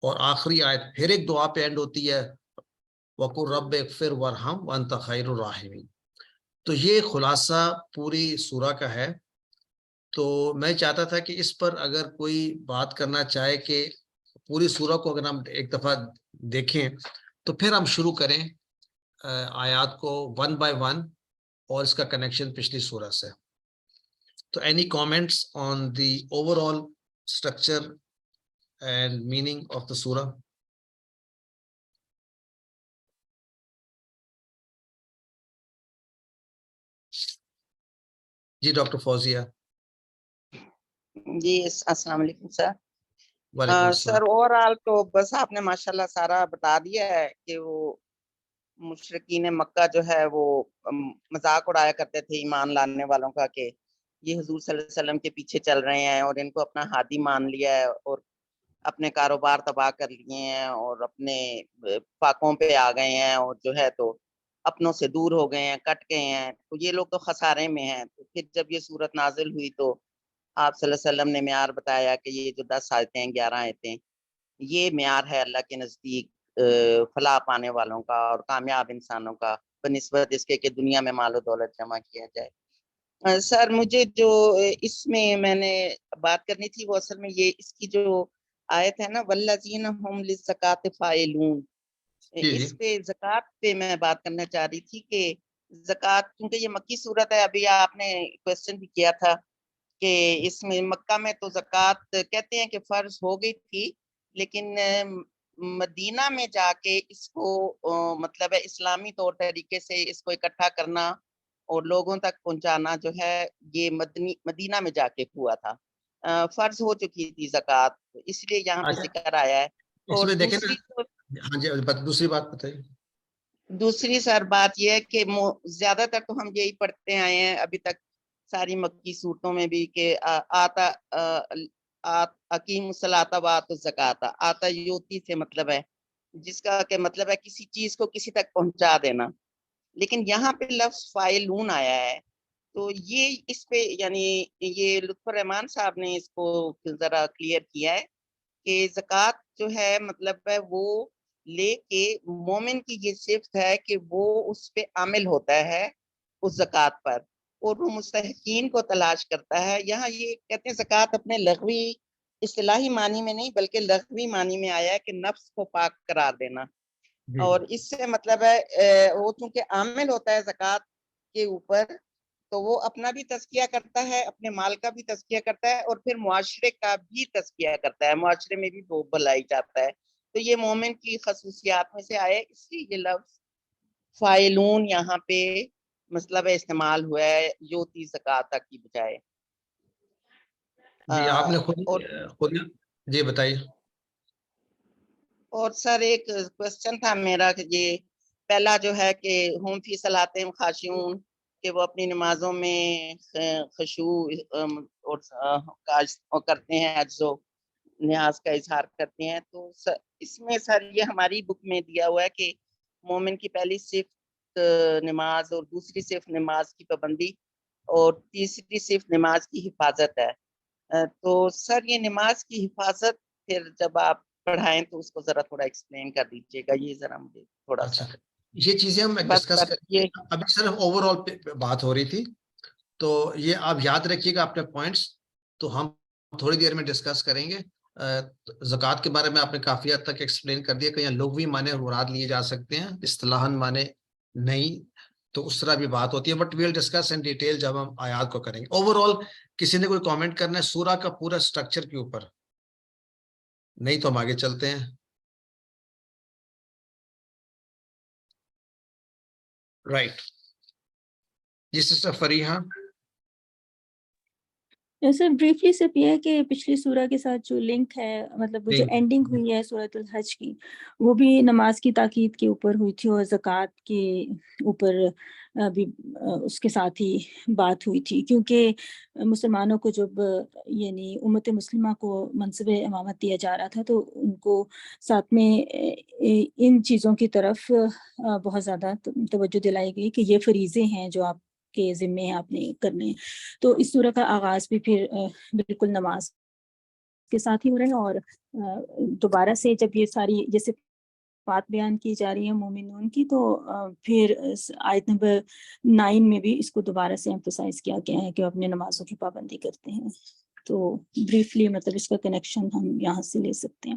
اور آخری آیت پھر ایک دعا پہ اینڈ ہوتی ہے وَقُلْ رَبِّ اغْفِرْ وَارْحَمْ وَأَنْتَ خَيْرُ الرَّاحِمِينَ. تو یہ خلاصہ پوری سورہ کا ہے. تو میں چاہتا تھا کہ اس پر اگر کوئی بات کرنا چاہے کہ پوری سورہ کو اگر ہم ایک دفعہ دیکھیں تو پھر ہم شروع کریں آیات کو ون بائی ون اور اس کا کنیکشن پچھلی سورہ سے. تو any comments on the over all structure and meaning of the سورہ؟ جی ڈاکٹر فوزیہ. جی السلام علیکم سر. وعلیکم السلام. سر اوور آل تو بس آپ نے ماشاءاللہ سارا بتا دیا ہے کہ وہ مشرکین مکہ جو ہے وہ مذاق اڑایا کرتے تھے ایمان لانے والوں کا کہ یہ حضور صلی اللہ علیہ وسلم کے پیچھے چل رہے ہیں اور ان کو اپنا ہادی مان لیا ہے اور اپنے کاروبار تباہ کر لیے ہیں اور اپنے فاقوں پہ آ گئے ہیں اور جو ہے تو اپنوں سے دور ہو گئے ہیں، کٹ گئے ہیں. تو یہ لوگ تو خسارے میں ہیں. تو پھر جب یہ صورت نازل ہوئی تو آپ صلی اللہ علیہ وسلم نے معیار بتایا کہ یہ جو 10 آیتیں 11 آیتیں یہ معیار ہے اللہ کے نزدیک فلاح پانے والوں کا اور کامیاب انسانوں کا بنسبت اس کے کہ دنیا میں مال و دولت جمع کیا جائے. سر مجھے جو اس میں نے بات کرنی تھی وہ اصل میں یہ اس کی جو آیت ہے نا والذین هم للزکاۃ فاعلون، اس پہ زکوٰۃ پہ میں بات کرنا چاہ رہی تھی کہ زکوٰۃ کیونکہ یہ مکی صورت ہے. ابھی آپ نے کوشچن بھی کیا تھا کہ اس میں مکہ میں تو زکوٰۃ کہتے ہیں کہ فرض ہو گئی تھی، لیکن مدینہ میں جا کے اس کو مطلب ہے اسلامی طور طریقے سے اس کو اکٹھا کرنا اور لوگوں تک پہنچانا جو ہے یہ مدینہ میں جا کے ہوا تھا. فرض ہو چکی تھی زکوٰۃ، اس لیے یہاں پہ ذکر آیا ہے. اس اور میں دیکھیں دوسری نا. ہاں جی دوسری بات بتائیے. دوسری سر بات یہ ہے کہ زیادہ تر تو ہم یہی پڑھتے آئے ہیں ابھی تک ساری مکی صورتوں میں بھی کہ آتا اقیم الصلاۃ و آتوا الزکوٰۃ، آتا یوتی سے مطلب ہے جس کا کہ مطلب ہے کسی چیز کو کسی تک پہنچا دینا، لیکن یہاں پہ لفظ فائلون آیا ہے تو یہ اس پہ یعنی یہ لطف الرحمان صاحب نے اس کو ذرا کلیئر کیا ہے کہ زکوٰۃ جو ہے مطلب ہے وہ لے کے مومن کی یہ صفت ہے کہ وہ اس پہ عامل ہوتا ہے اس زکوٰۃ پر، اور وہ مستحقین کو تلاش کرتا ہے۔ یہاں یہ کہتے ہیں زکوٰۃ اپنے لغوی اصطلاحی معنی میں نہیں بلکہ لغوی معنی میں آیا ہے کہ نفس کو پاک قرار دینا، اور اس سے مطلب ہے وہ چونکہ عامل ہوتا ہے زکوٰۃ کے اوپر تو وہ اپنا بھی تزکیہ کرتا ہے، اپنے مال کا بھی تزکیہ کرتا ہے، اور پھر معاشرے کا بھی تزکیہ کرتا ہے، معاشرے میں بھی وہ بھلائی جاتا ہے۔ تو یہ مومن کی خصوصیات میں سے آئے، اس لیے یہ لفظ فائلون یہاں پہ مطلب استعمال ہوا ہے یوتی زکوٰۃ کی بجائے۔ جی آپ نے خود جی بتائیے۔ اور سر ایک کوشچن تھا میرا کہ یہ پہلا جو ہے کہ ہم فی صلاتہم خاشعون، کہ وہ اپنی نمازوں میں خشوع اور کرتے ہیں، عجز و نیاز کا اظہار کرتے ہیں، تو اس میں سر یہ ہماری بک میں دیا ہوا ہے کہ مومن کی پہلی صفت نماز، اور دوسری صفت نماز کی پابندی، اور تیسری صفت نماز کی حفاظت ہے۔ تو سر یہ نماز کی حفاظت پھر جب آپ پڑھائیں تو اس کو ذرا تھوڑا ایکسپلین کر دیجیے گا، یہ ذرا مجھے تھوڑا سا۔ یہ چیزیں ہم ڈسکس کریں گے، ابھی صرف اوور آل پہ بات ہو رہی تھی، تو یہ آپ یاد رکھیے گا اپنے پوائنٹس، تو ہم تھوڑی دیر میں ڈسکس کریں گے۔ زکوٰۃ کے بارے میں آپ نے کافی حد تک ایکسپلین کر دیا کہ یہاں لغوی معنی اور مراد لیے جا سکتے ہیں، اصطلاحاً معنی نہیں، تو اس طرح بھی بات ہوتی ہے، but we'll discuss in detail جب ہم آیات کو کریں گے۔ اوور آل کسی نے کوئی کامنٹ کرنا ہے سورہ کا پورا سٹرکچر کے اوپر؟ نہیں تو ہم آگے چلتے ہیں۔ رائٹ جی سسٹر فریحہ۔ سر بریفلی صرف یہ ہے کہ پچھلی سورہ کے ساتھ جو لنک ہے، مطلب وہ جو اینڈنگ ہوئی ہے سورۃ الحج کی، وہ بھی نماز کی تاکید کے اوپر ہوئی تھی، اور زکوٰۃ کے اوپر بھی اس کے ساتھ ہی بات ہوئی تھی، کیونکہ مسلمانوں کو جب یعنی امت مسلمہ کو منصب امامت دیا جا رہا تھا تو ان کو ساتھ میں ان چیزوں کی طرف بہت زیادہ توجہ دلائی گئی کہ یہ فریضے ہیں جو آپ کے ذمے آپ نے کرنے ہیں۔ تو اس سورہ کا آغاز بھی پھر بالکل نماز کے ساتھ ہی ہو رہا ہے، اور دوبارہ سے جب یہ ساری جیسے بات بیان کی جا رہی ہے مومنون کی، تو پھر آیت نمبر 9 میں بھی اس کو دوبارہ سے ایمفسائز کیا گیا ہے کہ اپنے نمازوں کی پابندی کرتے ہیں۔ تو بریفلی مطلب اس کا کنیکشن ہم یہاں سے لے سکتے ہیں۔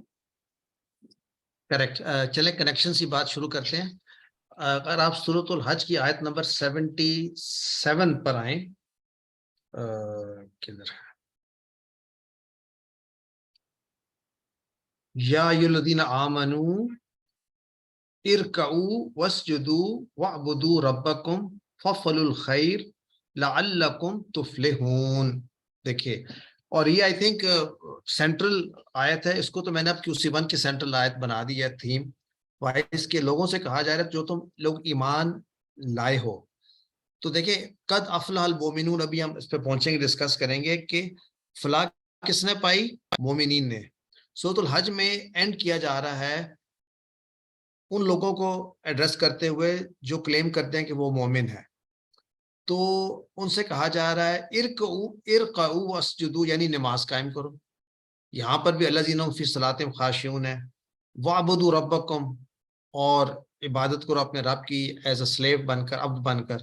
کریکٹ، چلیں کنیکشن سے بات شروع کرتے ہیں۔ اگر آپ سورۃ الحج کی آیت نمبر 77 پر آئیں، کدھر ہے؟ یا ایھا الذین آمنوا ارکعوا واسجدوا واعبدوا ربکم وافعلوا الخیر لعلکم تفلحون۔ دیکھیے، اور یہ آئی تھنک سینٹرل آیت ہے، اس کو تو میں نے اب QC1 کی سینٹرل آیت بنا دی ہے، تھیم وائس کے لوگوں سے کہا جا رہا ہے جو تم لوگ ایمان لائے ہو۔ تو دیکھیں قد افلح المومنون، ابھی ہم اس پہ پہنچیں گے، ڈسکس کریں گے کہ فلاح کس نے پائی؟ مومنین نے۔ سورۃ الحج میں اینڈ کیا جا رہا ہے ان لوگوں کو ایڈریس کرتے ہوئے جو کلیم کرتے ہیں کہ وہ مومن ہے، تو ان سے کہا جا رہا ہے ارکعوا واسجدوا، یعنی نماز قائم کرو۔ یہاں پر بھی الذین هم فی صلاتہم خاشعون ہے، واعبدوا ربکم، اور عبادت کرو اپنے رب کی ایز اے سلیو بن کر، عبد بن کر،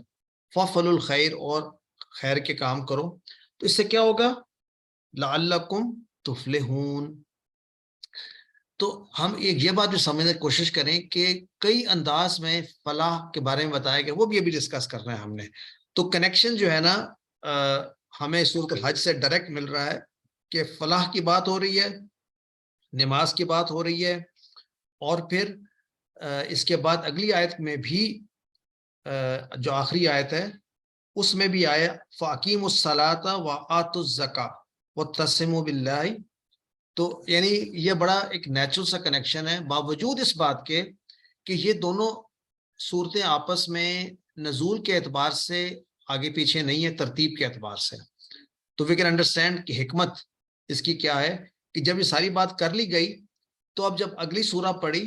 فافعلوا الخیر، اور خیر کے کام کرو۔ تو اس سے کیا ہوگا؟ لعلکم تفلحون۔ تو ہم ایک یہ بات بھی سمجھنے کی کوشش کریں کہ کئی انداز میں فلاح کے بارے میں بتایا گیا، وہ بھی ابھی ڈسکس کر رہے ہیں ہم نے۔ تو کنیکشن جو ہے نا ہمیں سورۃ الحج سے ڈائریکٹ مل رہا ہے کہ فلاح کی بات ہو رہی ہے، نماز کی بات ہو رہی ہے، اور پھر اس کے بعد اگلی آیت میں بھی جو آخری آیت ہے اس میں بھی آیا فَأَقِیمُوا الصَّلَاةَ وَآتُوا الزَّکَاةَ وَاعْتَصِمُوا بِاللَّهِ۔ تو یعنی یہ بڑا ایک نیچرل سا کنیکشن ہے، باوجود اس بات کے کہ یہ دونوں صورتیں آپس میں نزول کے اعتبار سے آگے پیچھے نہیں ہے، ترتیب کے اعتبار سے. تو وی کین انڈرسٹینڈ کہ حکمت اس کی کیا ہے کہ جب یہ ساری بات کر لی گئی تو اب جب اگلی سورہ پڑھی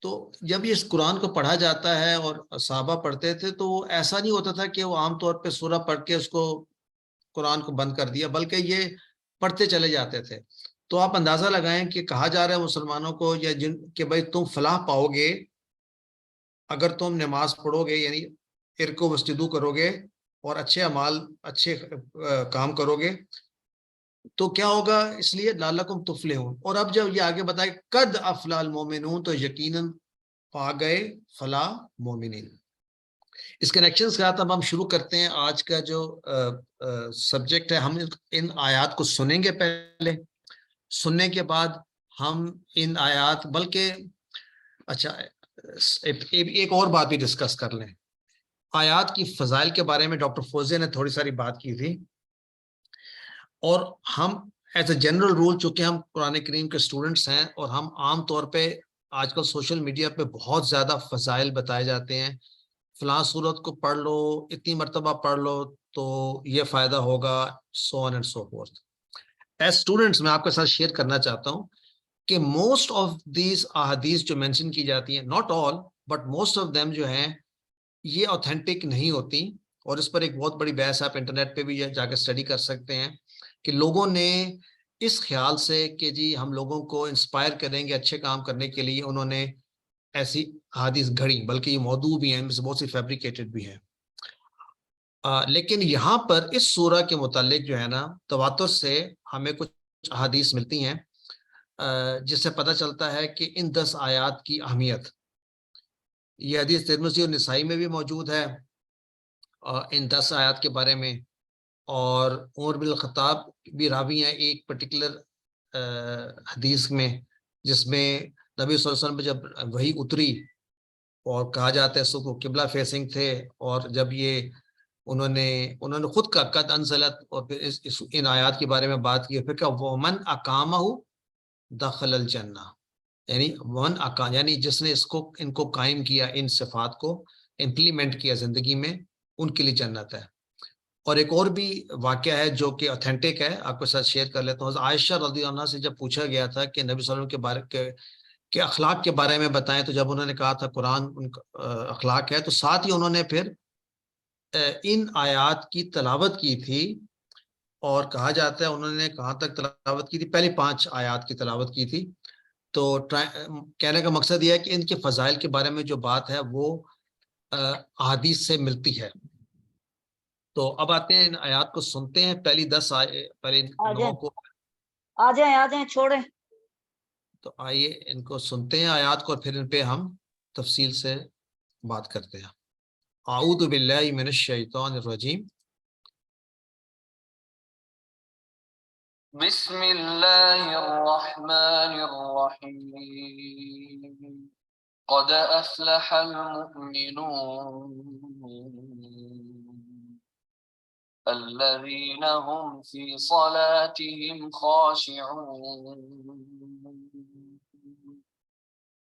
تو جب یہ اس قرآن کو پڑھا جاتا ہے اور صحابہ پڑھتے تھے تو ایسا نہیں ہوتا تھا کہ وہ عام طور پہ سورہ پڑھ کے اس کو قرآن کو بند کر دیا، بلکہ یہ پڑھتے چلے جاتے تھے. تو آپ اندازہ لگائیں کہ کہا جا رہا ہے مسلمانوں کو یا جن کہ بھائی تم فلاح پاؤ گے اگر تم نماز پڑھو گے، یعنی رکوع و سجود کرو گے اور اچھے اعمال اچھے کام کرو گے تو کیا ہوگا، اس لیے لعلکم تفلحون. اور اب جب یہ آگے بتائے قد افلح المومنون تو یقیناً پا گئے فلاح مومنین. اس کنیکشن کے ساتھ اب ہم شروع کرتے ہیں آج کا جو سبجیکٹ ہے. ہم ان آیات کو سنیں گے، پہلے سننے کے بعد ہم ان آیات، بلکہ اچھا ایک اور بات بھی ڈسکس کر لیں. آیات کی فضائل کے بارے میں ڈاکٹر فوزیہ نے تھوڑی ساری بات کی تھی، اور ہم ایز اے جنرل رول چونکہ ہم قرآن کریم کے اسٹوڈنٹس ہیں اور ہم عام طور پہ آج کل سوشل میڈیا پہ بہت زیادہ فضائل بتائے جاتے ہیں، فلاں صورت کو پڑھ لو، اتنی مرتبہ پڑھ لو تو یہ فائدہ ہوگا، so on and so forth. As students میں آپ کے ساتھ شیئر کرنا چاہتا ہوں کہ موسٹ آف دیز احادیث جو مینشن کی جاتی ہیں، not all but most of them جو ہیں یہ اوتھینٹک نہیں ہوتی. اور اس پر ایک بہت بڑی بحث آپ انٹرنیٹ پہ بھی جا کے اسٹڈی کر سکتے ہیں کہ لوگوں نے اس خیال سے کہ جی ہم لوگوں کو انسپائر کریں گے اچھے کام کرنے کے لیے، انہوں نے ایسی حدیث گھڑی، بلکہ یہ موضوع بھی ہیں، بہت سی فیبریکیٹڈ بھی ہیں. لیکن یہاں پر اس سورہ کے متعلق جو ہے نا تواتر سے ہمیں کچھ حدیث ملتی ہیں جس سے پتہ چلتا ہے کہ ان 10 آیات کی اہمیت. یہ حدیث ترمذی اور نسائی میں بھی موجود ہے ان 10 آیات کے بارے میں، اور عمر بن الخطاب بھی راوی ہیں ایک پرٹیکولر حدیث میں جس میں نبی صلی اللہ علیہ وسلم پہ جب وحی اتری اور کہا جاتا ہے سو کو قبلہ فیسنگ تھے، اور جب یہ انہوں نے خود کا قد انزلت اور پھر ان آیات کے بارے میں بات کی، پھر کہ ومن اقامہ دخل الجنہ، یعنی جس نے ان کو قائم کیا، ان صفات کو امپلیمنٹ کیا زندگی میں، ان کے لیے جنت ہے. اور ایک اور بھی واقعہ ہے جو کہ اوتھینٹک ہے، آپ کے ساتھ شیئر کر لیتا ہوں. عائشہ رضی اللہ عنہ سے جب پوچھا گیا تھا کہ نبی صلی اللہ علیہ وسلم کے بارے کے اخلاق کے بارے میں بتائیں، تو جب انہوں نے کہا تھا قرآن ان کا اخلاق ہے، تو ساتھ ہی انہوں نے پھر ان آیات کی تلاوت کی تھی. اور کہا جاتا ہے انہوں نے کہاں تک تلاوت کی تھی، پہلی 5 آیات کی تلاوت کی تھی. تو کہنے کا مقصد یہ ہے کہ ان کے فضائل کے بارے میں جو بات ہے وہ احادیث سے ملتی ہے. تو اب آتے ہیں ان آیات کو سنتے ہیں. پہلی 10 پہلے 9 کو آ جائیں چھوڑیں. تو آئیے ان کو سنتے ہیں آیات کو، اور پھر ان پہ ہم تفصیل سے بات کرتے ہیں. اعوذ باللہ من الشیطان الرجیم. بسم اللہ الرحمن الرحیم. قد افلح المؤمنون الذين هم في صلاتهم خاشعون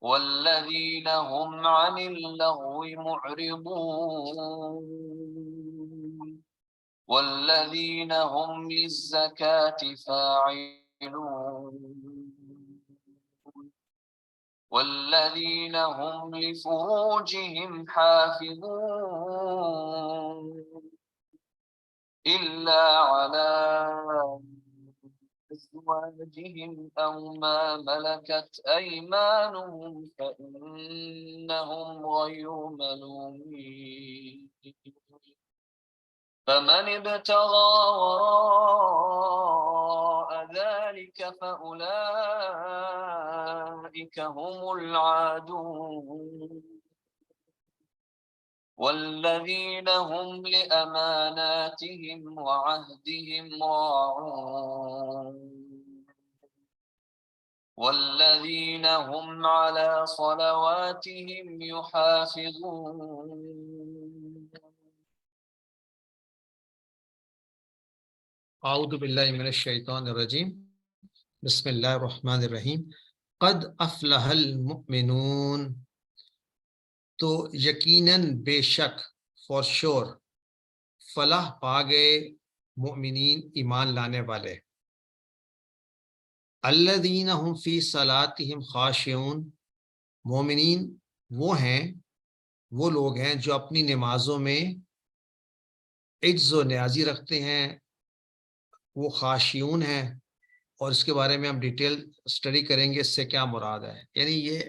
والذين هم عن اللغو معرضون والذين هم للزكاة فاعلون والذين هم لفروجهم حافظون إلا على أزواجهم أو ما ملكت أيمانهم فإنهم غير ملومين. فمن ابتغى وراء ذلك فأولئك هم العادون والذين هم لأماناتهم وعهدهم راعون والذين هم على صلواتهم يحافظون. اعوذ باللہ من الشیطان الرجیم. بسم اللہ الرحمن الرحیم. قد افلح المؤمنون. تو یقیناً بے شک فور شور فلاح پا گئے مومنین ایمان لانے والے. الذین هم فی صلاتہم خاشعون، مومنین وہ ہیں، وہ لوگ ہیں جو اپنی نمازوں میں عجز و نیازی رکھتے ہیں، وہ خاشعون ہیں. اور اس کے بارے میں ہم ڈیٹیل اسٹڈی کریں گے اس سے کیا مراد ہے. یعنی یہ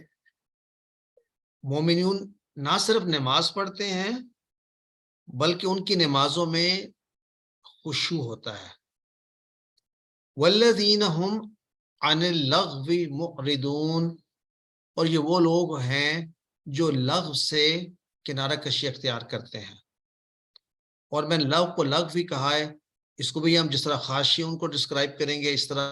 مومنون نہ صرف نماز پڑھتے ہیں بلکہ ان کی نمازوں میں خشوع ہوتا ہے. والذین هم عن اللغو معرضون، اور یہ وہ لوگ ہیں جو لغو سے کنارہ کشی اختیار کرتے ہیں. اور میں نے لغو کو لغو بھی کہا ہے، اس کو بھی ہم جس طرح خاشعون کو ڈسکرائب کریں گے اس طرح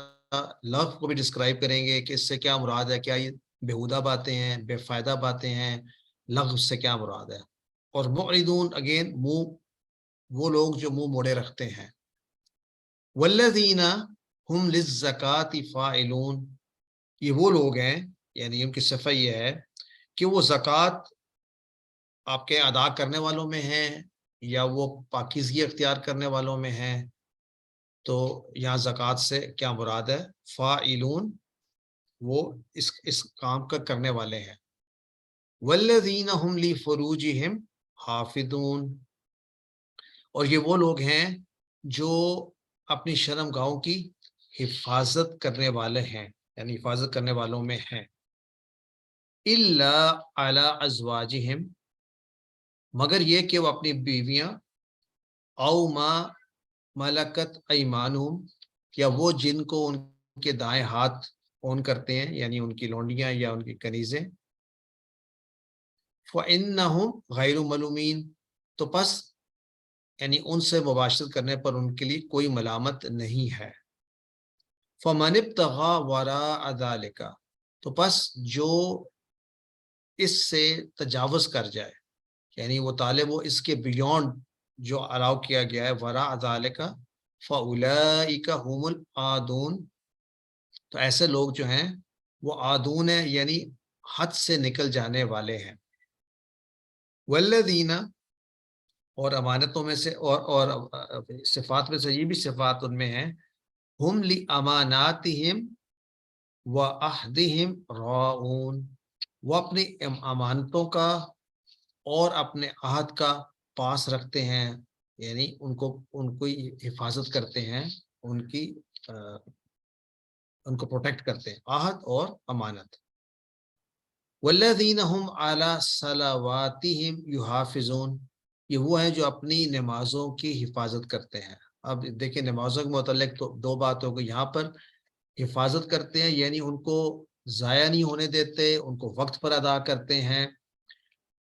لغو کو بھی ڈسکرائب کریں گے کہ اس سے کیا مراد ہے، کیا یہ بیہودہ باتیں ہیں، بے فائدہ باتیں ہیں، لغو سے کیا مراد ہے. اور معرضون اگین منہ، وہ لوگ جو منہ موڑے رکھتے ہیں. والذین هم للزکاۃ فاعلون، یہ وہ لوگ ہیں، یعنی ان کی صفہ یہ ہے کہ وہ زکوٰۃ آپ کے ادا کرنے والوں میں ہیں یا وہ پاکیزگی اختیار کرنے والوں میں ہیں. تو یہاں زکوٰۃ سے کیا مراد ہے؟ فاعلون، وہ اس کام کا کرنے والے ہیں. والذین هم لفروجہم حافظون، اور یہ وہ لوگ ہیں جو اپنی شرم گاہوں کی حفاظت کرنے والے ہیں، یعنی حفاظت کرنے والوں میں ہیں. الا علی ازواجہم، مگر یہ کہ وہ اپنی بیویاں، او ما ملکت ایمانہم، یا وہ جن کو ان کے دائیں ہاتھ اون کرتے ہیں، یعنی ان کی لونڈیاں یا ان کی کنیزیں. فإنہم غیر ملومین، تو پس یعنی ان سے مباشرت کرنے پر ان کے لیے کوئی ملامت نہیں ہے. فمن ابتغى وراء ذلك، تو پس جو اس سے تجاوز کر جائے، یعنی وہ طالب وہ اس کے بیونڈ جو الاؤ کیا گیا ہے، وراء ذلك فاولئک هم العادون، تو ایسے لوگ جو ہیں وہ عادون ہیں، یعنی حد سے نکل جانے والے ہیں. والذین، اور امانتوں میں سے اور صفات میں سے یہ بھی صفات ان میں ہیں، ہم لاماناتہم وعہدہم راعون، وہ اپنی امانتوں کا اور اپنے عہد کا پاس رکھتے ہیں، یعنی ان کو حفاظت کرتے ہیں، ان کو پروٹیکٹ کرتے ہیں، عہد اور امانت. والذین هم علی صلواتہم یحافظون، یہ وہ ہیں جو اپنی نمازوں کی حفاظت کرتے ہیں. اب دیکھیں نمازوں کے متعلق تو دو بات ہو گئی، یہاں پر حفاظت کرتے ہیں یعنی ان کو ضائع نہیں ہونے دیتے، ان کو وقت پر ادا کرتے ہیں.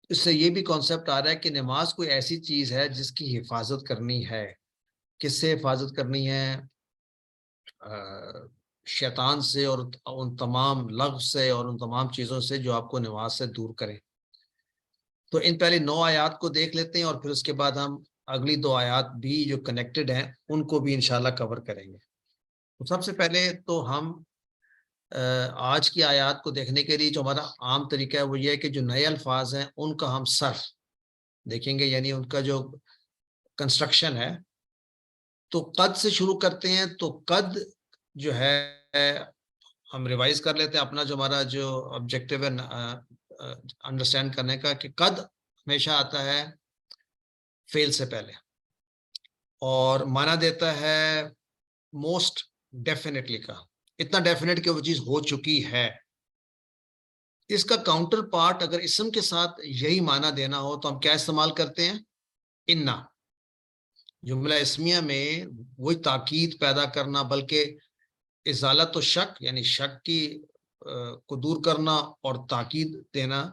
اس سے یہ بھی کانسیپٹ آ رہا ہے کہ نماز کوئی ایسی چیز ہے جس کی حفاظت کرنی ہے. کس سے حفاظت کرنی ہے؟ شیطان سے اور ان تمام لغو سے اور ان تمام چیزوں سے جو آپ کو نماز سے دور کریں. تو ان پہلے 9 آیات کو دیکھ لیتے ہیں اور پھر اس کے بعد ہم اگلی 2 آیات بھی جو کنیکٹڈ ہیں ان کو بھی انشاءاللہ کور کریں گے. تو سب سے پہلے تو ہم آج کی آیات کو دیکھنے کے لیے جو ہمارا عام طریقہ ہے وہ یہ ہے کہ جو نئے الفاظ ہیں ان کا ہم صرف دیکھیں گے، یعنی ان کا جو کنسٹرکشن ہے. تو قد سے شروع کرتے ہیں. تو قد جو ہے ہم ریوائز کر لیتے ہیں اپنا جو ہمارا جو آبجیکٹیو ہے انڈرسٹینڈ کرنے کا، کہ قد ہمیشہ آتا ہے فعل سے پہلے اور معنی دیتا ہے موسٹ ڈیفینیٹلی کا، اتنا ڈیفینیٹ کہ وہ چیز ہو چکی ہے. اس کا کاؤنٹر پارٹ اگر اسم کے ساتھ یہی معنی دینا ہو تو ہم کیا استعمال کرتے ہیں؟ انا. جملہ اسمیہ میں وہی تاکید پیدا کرنا، بلکہ ازالت و شک، یعنی شک کی کو دور کرنا اور تاکید دینا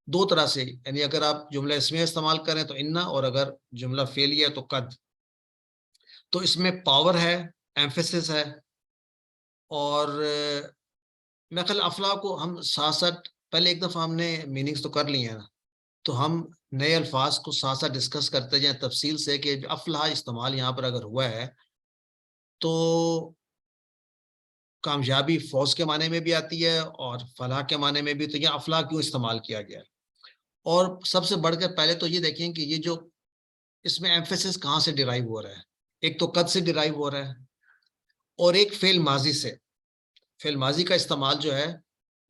دو طرح سے. یعنی اگر آپ جملہ اسمیہ استعمال کریں تو انا، اور اگر جملہ فعلیہ تو قد. تو اس میں پاور ہے، ایمفیسس ہے. اور میں خیال افلاح کو ہم 67 پہلے ایک دفعہ ہم نے میننگز تو کر لی ہیں نا، تو ہم نئے الفاظ کو ساتھ ڈسکس کرتے جائیں تفصیل سے کہ افلاح استعمال یہاں پر اگر ہوا ہے تو کامیابی فوز کے معنی میں بھی آتی ہے اور فلاح کے معنی میں بھی. تو یہ افلاح کیوں استعمال کیا گیا ہے؟ اور سب سے بڑھ کر پہلے تو یہ دیکھیں کہ یہ جو اس میں ایمفیسس کہاں سے ڈیرائیو ہو رہا ہے. ایک تو قد سے ڈیرائیو ہو رہا ہے اور ایک فعل ماضی سے. فعل ماضی کا استعمال جو ہے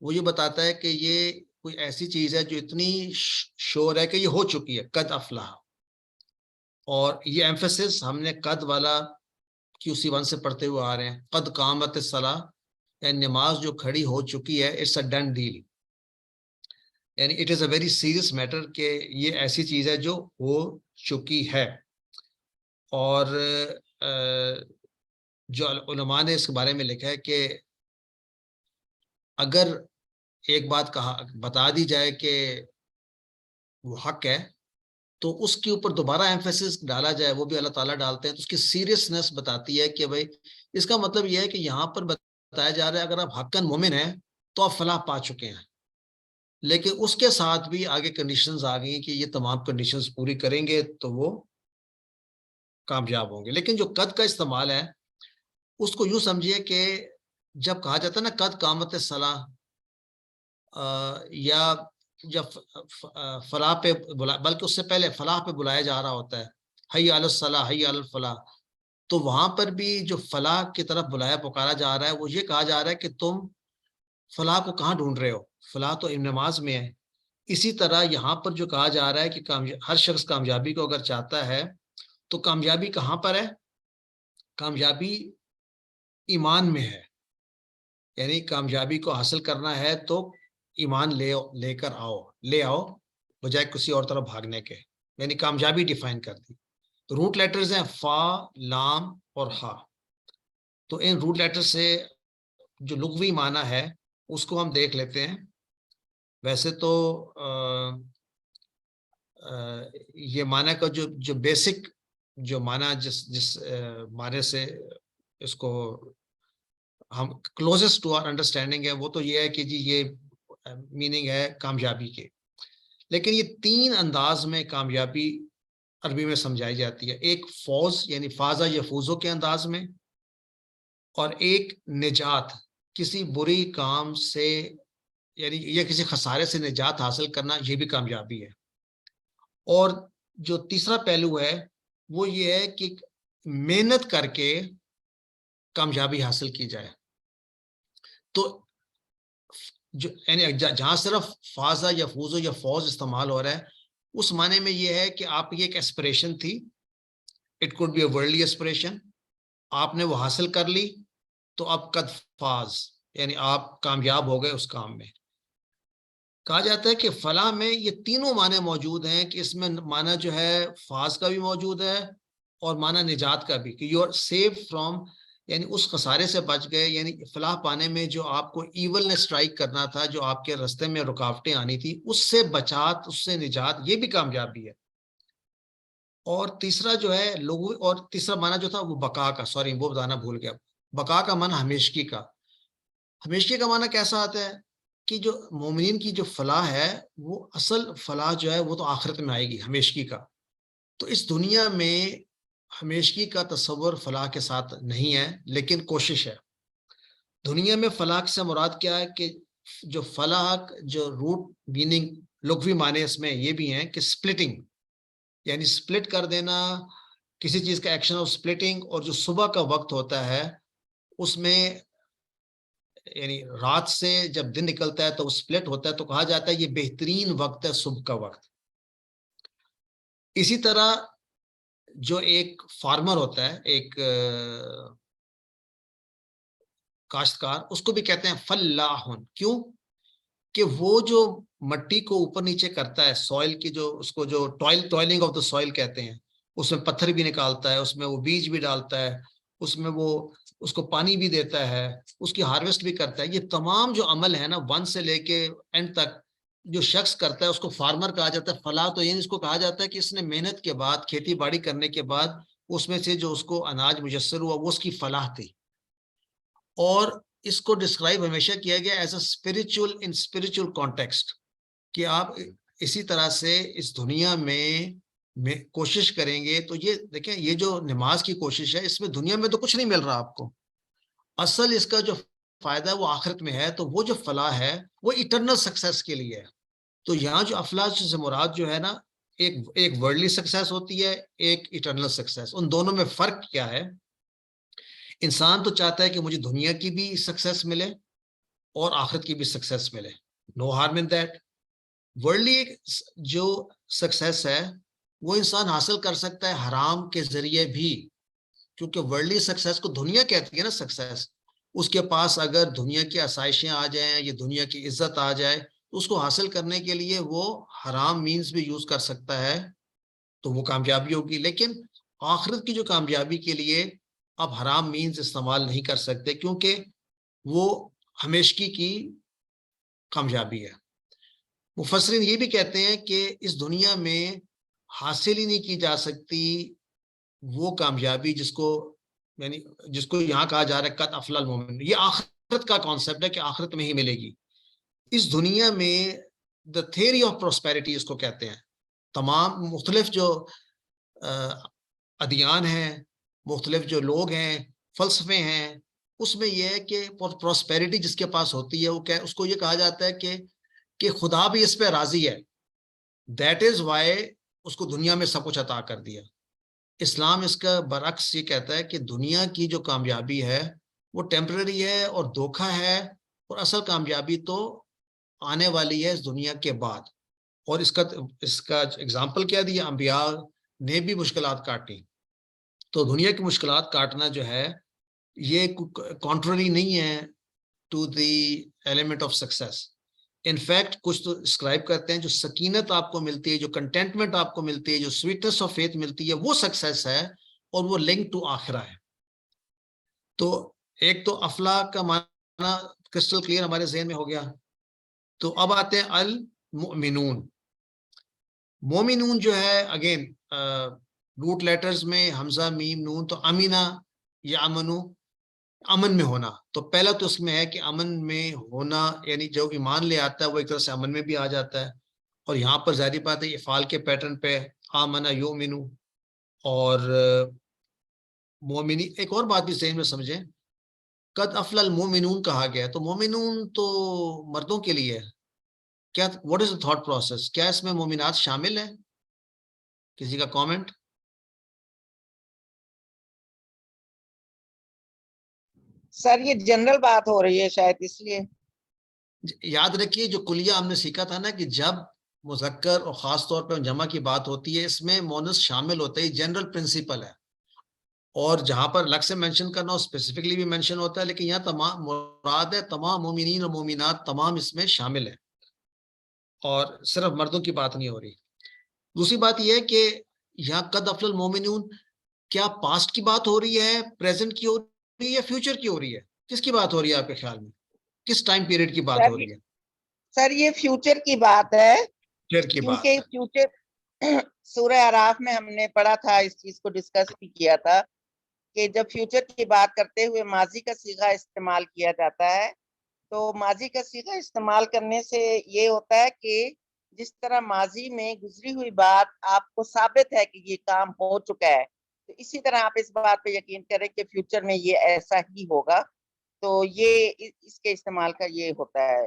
وہ یہ بتاتا ہے کہ یہ کوئی ایسی چیز ہے جو اتنی شور ہے کہ یہ ہو چکی ہے. قد افلاح. اور یہ ایمفیسس ہم نے قد والا QC1 سے پڑھتے ہوئے آ رہے ہیں. قد قامت الصلاۃ، یعنی نماز جو کھڑی ہو چکی ہے. اٹس اے ڈن ڈیل، یعنی it is a very serious matter کہ یہ ایسی چیز ہے جو ہو چکی ہے. اور جو علماء نے اس کے بارے میں لکھا ہے کہ اگر ایک بات بتا دی جائے کہ وہ حق ہے تو اس کے اوپر دوبارہ ایمفیسس ڈالا جائے، وہ بھی اللہ تعالیٰ ڈالتے ہیں، تو اس کی سیریسنس بتاتی ہے کہ بھائی اس کا مطلب یہ ہے کہ یہاں پر بتایا جا رہا ہے اگر آپ حقاً مومن ہیں تو آپ فلاح پا چکے ہیں. لیکن اس کے ساتھ بھی آگے کنڈیشنز آ گئی کہ یہ تمام کنڈیشنز پوری کریں گے تو وہ کامیاب ہوں گے. لیکن جو قد کا استعمال ہے اس کو یوں سمجھیے کہ جب کہا جاتا ہے نا قد قامت الصلاۃ، یا جب فلاح پہ بلکہ اس سے پہلے فلاح پہ بلایا جا رہا ہوتا ہے، حی علی الصلاح حی علی الفلاح، تو وہاں پر بھی جو فلاح کی طرف بلایا پکارا جا رہا ہے وہ یہ کہا جا رہا ہے کہ تم فلاح کو کہاں ڈھونڈ رہے ہو، فلاح تو نماز میں ہے. اسی طرح یہاں پر جو کہا جا رہا ہے کہ ہر شخص کامیابی کو اگر چاہتا ہے تو کامیابی کہاں پر ہے؟ کامیابی ایمان میں ہے. یعنی کامیابی کو حاصل کرنا ہے تو ایمان لے کر لے آؤ بجائے کسی اور طرف بھاگنے کے. یعنی کامیابی ڈیفائن کر دی. تو روٹ لیٹرز ہیں فا، لام اور ہا. تو ان روٹ لیٹر سے جو لغوی معنی ہے اس کو ہم دیکھ لیتے ہیں. ویسے تو یہ معنی کا جو بیسک جو معنی جس معنی سے اس کو ہم کلوزسٹ ٹو آر انڈرسٹینڈنگ ہے وہ تو یہ ہے کہ جی یہ میننگ ہے کامیابی کے. لیکن یہ 3 انداز میں کامیابی عربی میں سمجھائی جاتی ہے. ایک فوز یعنی فازہ یفوزو کے انداز میں، اور ایک نجات کسی بری کام سے یعنی یا کسی خسارے سے نجات حاصل کرنا، یہ بھی کامیابی ہے. اور جو تیسرا پہلو ہے وہ یہ ہے کہ محنت کر کے کامیابی حاصل کی جائے. تو جو یعنی جہاں صرف فازہ یا فوزو یا فوز استعمال ہو رہا ہے اس معنی میں یہ ہے کہ آپ کی ایک ایسپریشن تھی، it could be a worldly aspiration, آپ نے وہ حاصل کر لی تو اب قد فاز، یعنی آپ کامیاب ہو گئے اس کام میں. کہا جاتا ہے کہ فلاح میں یہ تینوں معنی موجود ہیں کہ اس میں معنی جو ہے فاز کا بھی موجود ہے اور معنی نجات کا بھی، کہ یو آر سیو فرام، یعنی اس خسارے سے بچ گئے. یعنی فلاح پانے میں جو آپ کو ایول نے سٹرائک کرنا تھا، جو آپ کے رستے میں رکاوٹیں آنی تھی، اس سے بچات، اس سے نجات، یہ بھی کامیابی ہے. اور تیسرا جو ہے اور تیسرا معنی جو تھا وہ بقا کا، سوری وہ بتانا بھول گیا. بقا کا معنی ہمیشگی کا. ہمیشگی کا معنی کیسا آتا ہے کہ جو مومنین کی جو فلاح ہے وہ اصل فلاح جو ہے وہ تو آخرت میں آئے گی ہمیشگی کا. تو اس دنیا میں ہمیشگی کا تصور فلاح کے ساتھ نہیں ہے، لیکن کوشش ہے. دنیا میں فلاح سے مراد کیا ہے کہ جو فلاح جو روٹ میننگ لغوی معنی اس میں یہ بھی ہیں کہ سپلٹنگ، یعنی سپلٹ کر دینا کسی چیز کا ایکشن آف سپلٹنگ. اور جو صبح کا وقت ہوتا ہے اس میں یعنی رات سے جب دن نکلتا ہے تو وہ سپلٹ ہوتا ہے، تو کہا جاتا ہے یہ بہترین وقت ہے صبح کا وقت. اسی طرح جو ایک فارمر ہوتا ہے، ایک کاشتکار، اس کو بھی کہتے ہیں فلاحن. کیوں؟ کہ وہ جو مٹی کو اوپر نیچے کرتا ہے، سوئل کی جو اس کو جو ٹوائلنگ آف دا سوئل کہتے ہیں، اس میں پتھر بھی نکالتا ہے، اس میں وہ بیج بھی ڈالتا ہے، اس میں وہ اس کو پانی بھی دیتا ہے، اس کی ہارویسٹ بھی کرتا ہے. یہ تمام جو عمل ہے نا 1 سے لے کے اینڈ تک جو شخص کرتا ہے اس کو فارمر کہا جاتا ہے. فلاح تو یعنی اس کو کہا جاتا ہے کہ اس نے محنت کے بعد، کھیتی باڑی کرنے کے بعد اس میں سے جو اس کو اناج میسر ہوا وہ اس کی فلاح تھی. اور اس کو ڈسکرائب ہمیشہ کیا گیا ایز اے اسپرچل کانٹیکسٹ، کہ آپ اسی طرح سے اس دنیا میں کوشش کریں گے. تو یہ دیکھیں، یہ جو نماز کی کوشش ہے اس میں دنیا میں تو کچھ نہیں مل رہا آپ کو، اصل اس کا جو فائدہ ہے وہ آخرت میں ہے. تو وہ جو فلاح ہے وہ ایٹرنل سکسیس کے لیے ہے. تو یہاں جو افلاح سے مراد جو ہے نا، ایک ورلڈلی سکسیس ہوتی ہے، ایک ایٹرنل سکسیس. ان دونوں میں فرق کیا ہے؟ انسان تو چاہتا ہے کہ مجھے دنیا کی بھی سکسیس ملے اور آخرت کی بھی سکسیس ملے. No harm in that. Worldly جو سکسیس ہے وہ انسان حاصل کر سکتا ہے حرام کے ذریعے بھی، کیونکہ ورلڈلی سکسیس کو دنیا کہتی ہے نا سکسیس. اس کے پاس اگر دنیا کی آسائشیں آ جائیں، یہ دنیا کی عزت آ جائے، تو اس کو حاصل کرنے کے لیے وہ حرام مینز بھی یوز کر سکتا ہے، تو وہ کامیابی ہوگی. لیکن آخرت کی جو کامیابی کے لیے اب حرام مینز استعمال نہیں کر سکتے، کیونکہ وہ ہمیشگی کی کامیابی ہے. مفسرین یہ بھی کہتے ہیں کہ اس دنیا میں حاصل ہی نہیں کی جا سکتی وہ کامیابی جس کو یہاں کہا جا رہا ہے قد افلح المؤمنون. یہ آخرت کا کانسیپٹ ہے کہ آخرت میں ہی ملے گی. اس دنیا میں دا تھیوری آف پراسپیرٹی اس کو کہتے ہیں. تمام مختلف جو ادیان ہیں، مختلف جو لوگ ہیں، فلسفے ہیں، اس میں یہ ہے کہ پراسپیرٹی جس کے پاس ہوتی ہے اس کو یہ کہا جاتا ہے کہ خدا بھی اس پہ راضی ہے. دیٹ از وائی اس کو دنیا میں سب کچھ عطا کر دیا. اسلام اس کا برعکس یہ کہتا ہے کہ دنیا کی جو کامیابی ہے وہ ٹیمپرری ہے اور دھوکہ ہے، اور اصل کامیابی تو آنے والی ہے اس دنیا کے بعد. اور اس کا اگزامپل کیا دیا؟ انبیاء نے بھی مشکلات کاٹی. تو دنیا کی مشکلات کاٹنا جو ہے یہ کانٹرری نہیں ہے to the element of success. In fact کچھ تو ڈسکرائب کرتے ہیں جو سکینت آپ کو ملتی ہے، جو کنٹینٹمنٹ آپ کو ملتی ہے، جو سویٹنس آف فیتھ ملتی ہے، وہ سکسیس ہے اور وہ لنک ٹو آخرہ ہے. تو ایک تو افلاح کا معنی کرسٹل کلیئر ہمارے ذہن میں ہو گیا. تو اب آتے ہیں المؤمنون. مومنون جو ہے اگین روٹ لیٹرز میں حمزہ میم نون، تو امینہ یا امنو، امن میں ہونا. تو پہلا تو اس میں ہے کہ امن میں ہونا یعنی جو ایمان لے آتا ہے وہ ایک طرح سے امن میں بھی آ جاتا ہے. اور یہاں پر ظاہری بات ہے افعال کے پیٹرن پہ آمنہ یؤمنو. اور مومنی ایک اور بات بھی ذہن میں سمجھیں، قد افلح المؤمنون کہا گیا، تو مومنون تو مردوں کے لیے ہے. کیا what is the thought process? کیا اس میں مومنات شامل ہیں؟ کسی کا کامنٹ؟ سر یہ جنرل بات ہو رہی ہے شاید اس لیے. یاد رکھیے جو کلیہ ہم نے سیکھا تھا نا کہ جب مذکر اور خاص طور پہ جمع کی بات ہوتی ہے اس میں مونس شامل ہوتا ہے، جنرل پرنسپل ہے. اور جہاں پر الگ سے مینشن کرنا ہو اسپیسیفکلی بھی مینشن ہوتا ہے، لیکن یہاں تمام مراد ہے تمام مومنین اور مومنات تمام اس میں شامل ہیں، اور صرف مردوں کی بات نہیں ہو رہی. دوسری بات یہ ہے کہ یہاں قد افلح المؤمنون کیا پاسٹ کی بات ہو رہی ہے، پریزنٹ کی ہو رہی ہے، یا فیوچر کی ہو رہی ہے؟ کس کی بات ہو رہی ہے آپ کے خیال میں؟ کس ٹائم پیریڈ کی بات ہو رہی ہے؟ سر یہ فیوچر کی بات ہے، فیوچر کی بات کیونکہ ہے. فیوچر سورہ اعراف میں ہم نے پڑھا تھا، اس چیز کو ڈسکس بھی کیا تھا کہ جب فیوچر کی بات کرتے ہوئے ماضی کا صیغہ استعمال کیا جاتا ہے تو ماضی کا صیغہ استعمال کرنے سے یہ ہوتا ہے کہ جس طرح ماضی میں گزری ہوئی بات آپ کو ثابت ہے کہ یہ کام ہو چکا ہے، تو اسی طرح آپ اس بات پہ یقین کریں کہ فیوچر میں یہ ایسا ہی ہوگا. تو یہ اس کے استعمال کا یہ ہوتا ہے.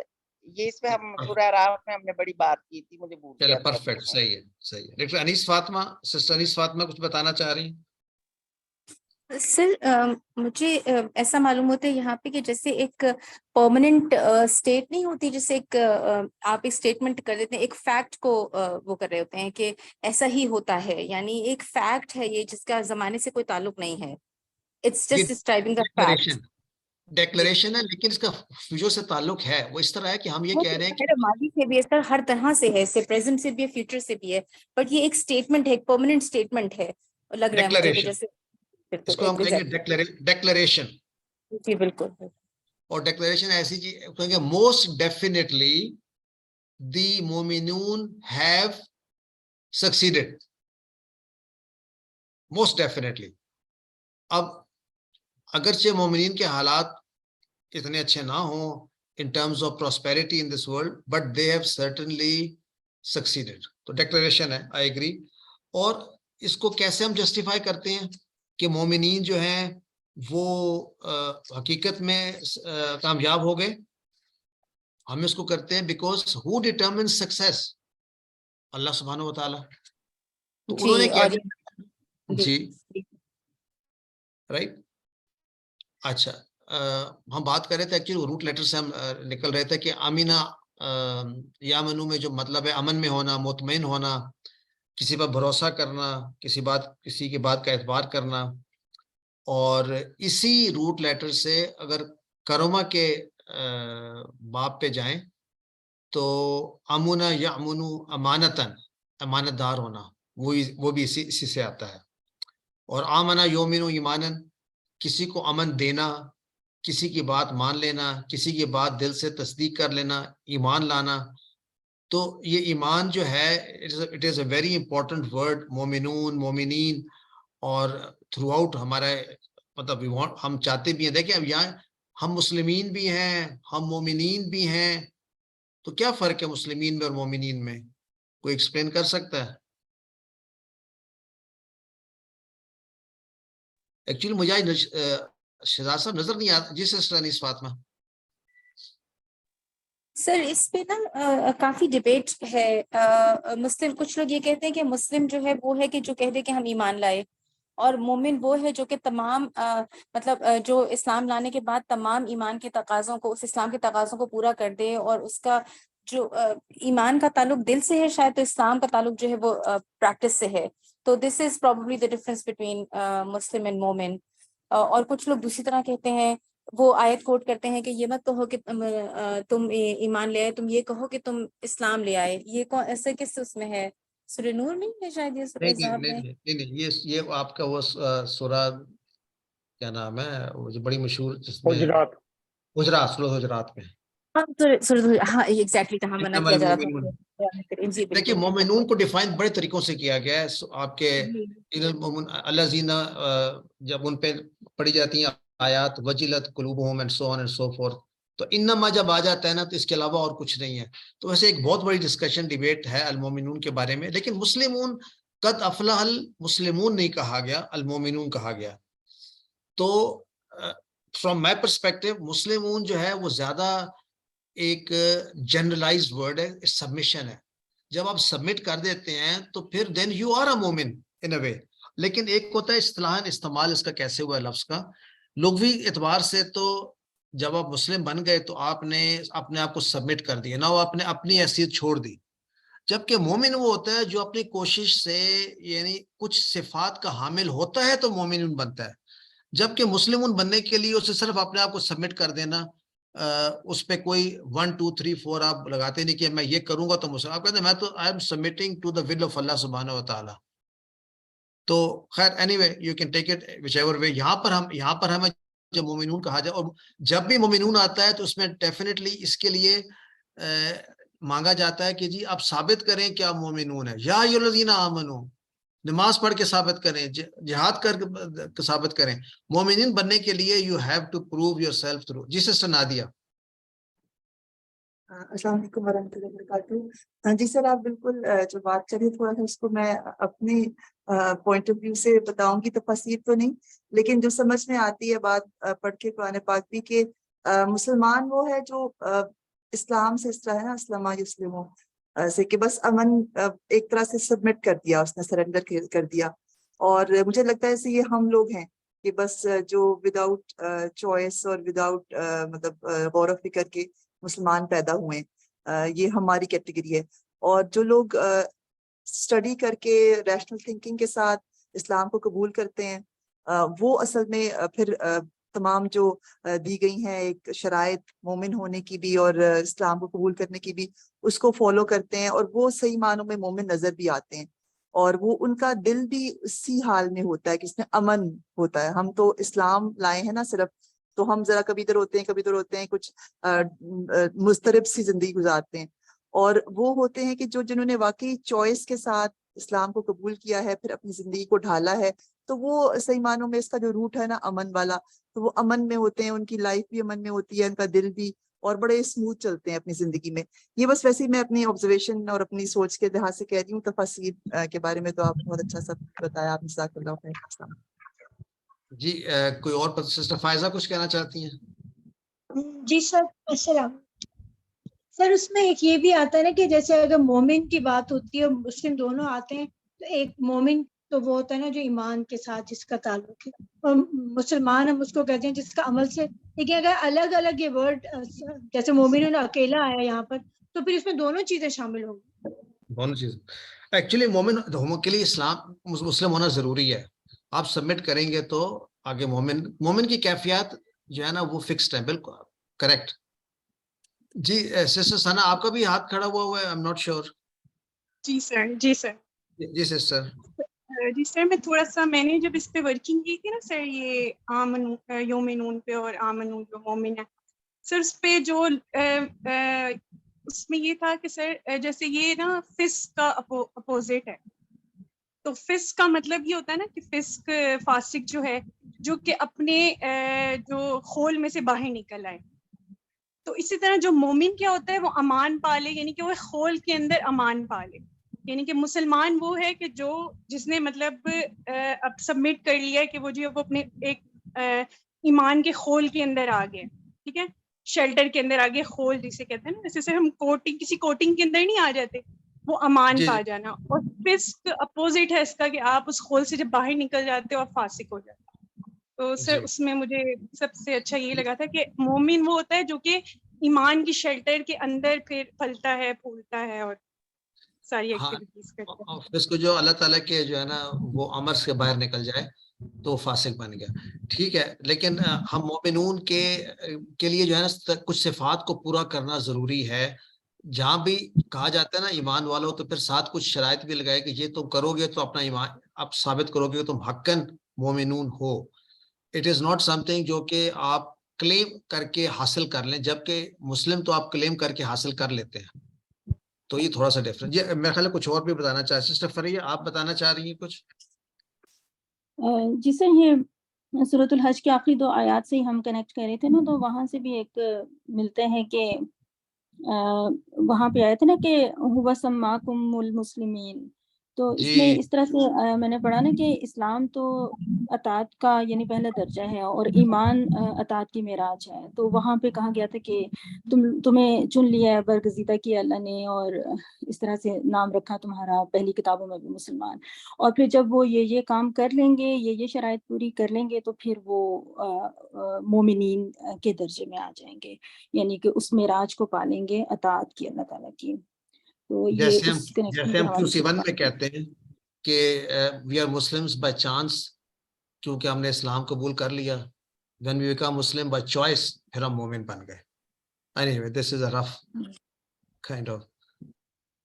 یہ اس پہ ہم سورہ اعراف میں ہم نے بڑی بات کی تھی، مجھے بھول چلے گیا تھا. پرفیکٹ، صحیح ہے صحیح ہے. ڈاکٹر انیس فاطمہ، سسٹر انیس فاطمہ کچھ بتانا چاہ رہی ہیں؟ سر مجھے ایسا معلوم ہوتا ہے یہاں پہ کہ جیسے ایک پرماننٹ اسٹیٹ نہیں ہوتی، جیسے ایک آپ ایک اسٹیٹمنٹ کر دیتے ہیں، ایک فیکٹ کو وہ کر رہے ہوتے ہیں کہ ایسا ہی ہوتا ہے، یعنی ایک فیکٹ ہے یہ جس کا زمانے سے کوئی تعلق نہیں ہے. It's just describing the fact. Declaration ہے لیکن اس کا فیوچر سے تعلق ہے. وہ اس طرح ہے کہ ہم یہ کہہ رہے ہیں کہ ماضی سے بھی ہے سر، ہر طرح سے ہے، اس سے پریزنٹ سے بھی ہے، فیوچر سے بھی ہے، بٹ یہ ایک اسٹیٹمنٹ ہے، ایک پرماننٹ اسٹیٹمنٹ ہے. لگ رہا ہے مجھے کہ جیسے اس کو ہم کہیں گے ڈیکلریشن. جی بالکل. اور ڈیکلریشن ایسی چیز کہیں گے موسٹ ڈیفینیٹلی دی مومنون ہیو سکسیڈڈ، موسٹ ڈیفینیٹلی. اب اگرچہ مومنین کے حالات اتنے اچھے نہ ہوں in terms of prosperity in this world, but they have certainly succeeded. تو ڈیکلریشن ہے، I agree. اور اس کو کیسے ہم جسٹیفائی کرتے ہیں کہ مومنین جو ہیں وہ حقیقت میں کامیاب ہو گئے؟ ہم اس کو کرتے ہیں بیکاز ہو ڈیٹرمن سکسیس؟ اللہ سبحانہ و تعالیٰ. تو انہوں نے کیا جی رائٹ. اچھا ہم بات کر رہے تھے ایکچولی روٹ لیٹر سے ہم نکل رہے تھے کہ آمینہ یا منو میں جو مطلب ہے امن میں ہونا، مطمئن ہونا، کسی پر بھروسہ کرنا، کسی کی بات کا اعتبار کرنا. اور اسی روٹ لیٹر سے اگر کرما کے باب پہ جائیں تو امنا یا امنو امانتاً، امانت دار ہونا، وہ بھی اسی سے آتا ہے. اور آمنا یومن ایمانن، کسی کو امن دینا، کسی کی بات مان لینا، کسی کی بات دل سے تصدیق کر لینا، ایمان لانا. تو یہ ایمان جو ہے it is a very important word. مومنون، مومنین، اور تھرو آؤٹ ہمارا مطلب ہم چاہتے بھی ہیں، دیکھیں اب یہاں ہم مسلمین بھی ہیں، ہم مومنین بھی ہیں، تو کیا فرق ہے مسلمین میں اور مومنین میں؟ کوئی ایکسپلین کر سکتا ہے؟ ایکچولی مجھے شہزاد صاحب نظر نہیں آتا. جی سسٹر انیس فاطمہ. سر اس پہ نا کافی ڈبیٹ ہے. مسلم کچھ لوگ یہ کہتے ہیں کہ مسلم جو ہے وہ ہے کہ جو کہہ دے کہ ہم ایمان لائے، اور مومن وہ ہے جو کہ تمام مطلب جو اسلام لانے کے بعد تمام ایمان کے تقاضوں کو، اس اسلام کے تقاضوں کو پورا کر دے، اور اس کا جو ایمان کا تعلق دل سے ہے شاید، تو اسلام کا تعلق جو ہے وہ پریکٹس سے ہے. تو this is probably the difference between Muslim and مومن. اور کچھ لوگ دوسری طرح کہتے ہیں، وہ آیت کوٹ کرتے ہیں کہ یہ مت کہو کہ تم ایمان لے آئے، تم یہ کہو کہ تم اسلام لے آئے. یہ ایسے کس اس میں ہے؟ سورہ نور میں ہے شاید یہ سورہ احزاب میں. نہیں یہ آپ کا وہ سورہ کیا نام ہے وہ جو بڑی مشہور جس میں حجرات، سورہ حجرات میں. ہاں ایگزیکٹلی کہاں منع کیا جا رہا تھا. دیکھیے مومنون کو ڈیفائن بڑے طریقوں سے کیا گیا ہے. آپ کے اللہ زینہ جب ان پہ پڑھی جاتی ہیں آیات وجلت قلوبہم and so on and so forth, تو انما جب آ جاتا ہے نا تو اس کے علاوہ اور کچھ نہیں ہے. تو ویسے ایک بہت بڑی ڈسکشن ڈیبیٹ ہے المومنون کے بارے میں. لیکن مسلمون قد افلح المسلمون نہیں کہا گیا، المومنون کہا گیا. تو فرام مائی پرسپیکٹو مسلمون جو ہے وہ زیادہ ایک جنرلائزڈ ورڈ ہے، سبمیشن ہے. جب آپ سبمٹ کر دیتے ہیں تو پھر دین یو آر اے مومن ان اے وے. لیکن ایک ہوتا ہے اصطلاحاً استعمال اس کا کیسے ہوا ہے لفظ کا. لغوی اعتبار سے تو جب آپ مسلم بن گئے تو آپ نے اپنے آپ کو سبمٹ کر دیا، نہ وہ آپ نے اپنی حیثیت چھوڑ دی. جبکہ مومن وہ ہوتا ہے جو اپنی کوشش سے یعنی کچھ صفات کا حامل ہوتا ہے تو مومن بنتا ہے. جبکہ مسلمون بننے کے لیے اسے صرف اپنے آپ کو سبمٹ کر دینا، اس پہ کوئی 1 2 3 4 آپ لگاتے نہیں کہ میں یہ کروں گا تو مسلم. آپ کہتے ہیں میں تو I am submitting to the will of Allah سبحانہ و تعالیٰ. تو خیر anyway you can take it whichever way. یہاں پر ہمیں جب مومنون کہا جائے، اور جب بھی مومنون آتا ہے تو اس میں ڈیفینیٹلی اس کے لیے مانگا جاتا ہے کہ جی آپ ثابت کریں کہ آپ مومنون ہیں. یا ایھا آمنو، نماز پڑھ کے ثابت کریں، جہاد کر کے ثابت کریں. مومنین بننے کے لیے you have to prove yourself through. جی سسٹر نادیہ. السلام علیکم ورحمۃ اللہ وبرکاتہ. جی سر آپ بالکل جو بات کریں تھوڑا سا اس کو میں اپنی پوائنٹ آف ویو سے بتاؤں گی. تفاسیر تو نہیں لیکن جو سمجھ میں آتی ہے بات پڑھ کے قرآن پاک بھی کہ مسلمان وہ ہے جو اسلام سے اس طرح ہے نا اسلام یسلموں سے کہ بس امن ایک طرح سے سبمٹ کر دیا، اس نے سرنڈر کر دیا. اور مجھے لگتا ہے ایسے یہ ہم لوگ ہیں کہ بس جو وداؤٹ چوائس اور وداؤٹ مطلب غور و فکر کے مسلمان پیدا ہوئے، یہ ہماری کیٹیگری ہے. اور جو لوگ اسٹڈی کر کے ریشنل تھنکنگ کے ساتھ اسلام کو قبول کرتے ہیں، وہ اصل میں پھر تمام جو دی گئی ہیں ایک شرائط مومن ہونے کی بھی اور اسلام کو قبول کرنے کی بھی، اس کو فالو کرتے ہیں، اور وہ صحیح معنوں میں مومن نظر بھی آتے ہیں. اور وہ ان کا دل بھی اسی حال میں ہوتا ہے کہ اس میں امن ہوتا ہے. ہم تو اسلام لائے ہیں نا صرف، تو ہم ذرا کبھی ادھر ہوتے ہیں کبھی ادھر ہوتے ہیں، کچھ مضطرب سی زندگی گزارتے ہیں. اور وہ ہوتے ہیں کہ جنہوں نے واقعی چوائس کے ساتھ اسلام کو قبول کیا ہے، پھر اپنی زندگی کو ڈھالا ہے، تو وہ صحیح معنوں میں اس کا جو روٹ ہے نا امن والا، تو وہ امن میں ہوتے ہیں، ان کی لائف بھی امن میں ہوتی ہے، ان کا دل بھی، اور بڑے اسموتھ چلتے ہیں اپنی زندگی میں. یہ بس ویسے ہی میں اپنی آبزرویشن اور اپنی سوچ کے لحاظ سے کہہ رہی ہوں. تفاسیر کے بارے میں تو آپ بہت اچھا سب بتایا آپ. جزاک اللہ خیر. جی کوئی اور سسٹر فائزہ کچھ کہنا چاہتی ہیں؟ جی سر السلام. سر اس میں ایک یہ بھی آتا ہے نا کہ جیسے اگر مومن کی بات ہوتی ہے اور مسلم دونوں آتے ہیں تو ایک مومن تو وہ ہوتا ہے نا جو ایمان کے ساتھ جس کا تعلق ہے، اور مسلمان ہم اس کو کہتے ہیں جس کا عمل سے. لیکن اگر الگ الگ یہ ورڈ جیسے مومن اکیلا آیا یہاں پر تو پھر اس میں دونوں چیزیں شامل ہوں گی. دونوں چیزیں ایکچولی مومن کے لیے اسلام مسلم ہونا ضروری ہے. آپ سبمٹ کریں گے تو آگے مومن کی کیفیات جو ہے نا وہ فکسڈ ہے. بالکل کریکٹ. جی سسٹر ثنا آپ کا بھی ہاتھ کھڑا ہوا ہے. I am not sure. جی سر. جی سر. جی سسٹر. جی سر میں تھوڑا سا میں نے جب اس پہ ورکنگ کی تھی نا سر یہ یومنون پہ اور آمنون جو مومن ہے سر اس پہ جو اس میں یہ تھا کہ سر جیسے یہ نا فسق کا اپوزٹ ہے. تو فسق کا مطلب یہ ہوتا ہے نا کہ فسق فاسق جو ہے جو کہ اپنے جو خول میں سے باہر نکل آئے. تو اسی طرح جو مومن کیا ہوتا ہے وہ امان پالے یعنی کہ وہ خول کے اندر امان پالے. یعنی کہ مسلمان وہ ہے کہ جس نے مطلب اب سبمٹ کر لیا کہ وہ جو وہ اپنے ایک ایمان کے خول کے اندر آ گئے. ٹھیک ہے. شیلٹر کے اندر آ گئے. خول جسے کہتے ہیں نا جیسے ہم کسی کوٹنگ کے اندر نہیں آ جاتے وہ امان پا جانا. اور فسق اپوزٹ ہے اس کا کہ آپ اس خول سے جب باہر نکل جاتے ہو اور فاسق ہو جاتے. تو سر اس میں مجھے سب سے اچھا یہ لگا تھا کہ مومن وہ ہوتا ہے جو کہ ایمان کی شیلٹر کے اندر پھر پھلتا ہے پھولتا ہے اور ساری ایکٹیویٹیز کرتا ہے. اس کو جو اللہ تعالیٰ کے جو ہے نا وہ امر سے باہر نکل جائے تو فاسق بن گیا. ٹھیک ہے. لیکن ہم مومنون کے لیے جو ہے نا کچھ صفات کو پورا کرنا ضروری ہے. جہاں بھی کہا جاتا ہے نا ایمان والو تو پھر ساتھ کچھ شرائط بھی لگائے کہ یہ تم کرو گے تو اپنا ایمان آپ ثابت کرو گے کہ تم حقاً مومنون ہو. It is not something جو کہ آپ کلیم کر کے حاصل کر لیں جبکہ مسلم تو آپ کلیم کر کے حاصل کر لیتے ہیں. تو یہ تھوڑا سا ڈفرنٹ. یہ میرے خیال ہے کچھ اور بھی بتانا چاہ سسٹر فریہ آپ بتانا چاہ رہی ہیں کچھ؟ جی سر یہ سورۃ الحج کی آخری 2 آیات سے ہی ہم کنیکٹ کر رہے تھے نا تو وہاں سے بھی ایک ملتے ہیں کہ وہاں پہ آئے تھے نا کہ هو سماکم المسلمین. تو اس میں اس طرح سے میں نے پڑھا نا کہ اسلام تو اطاعت کا یعنی پہلا درجہ ہے اور ایمان اطاعت کی معراج ہے. تو وہاں پہ کہا گیا تھا کہ تمہیں چن لیا ہے برگزیدہ کیا اللہ نے اور اس طرح سے نام رکھا تمہارا پہلی کتابوں میں بھی مسلمان. اور پھر جب وہ یہ کام کر لیں گے یہ شرائط پوری کر لیں گے تو پھر وہ مومنین کے درجے میں آ جائیں گے یعنی کہ اس معراج کو پالیں گے اطاعت کی اللہ تعالیٰ کی. تو جیسے ہم QC1 میں کہتے ہیں کہ we are Muslims by chance کیونکہ ہم نے اسلام قبول کر لیا. when we become Muslim by choice پھر ہم مومن بن گئے. anyway this is a rough kind of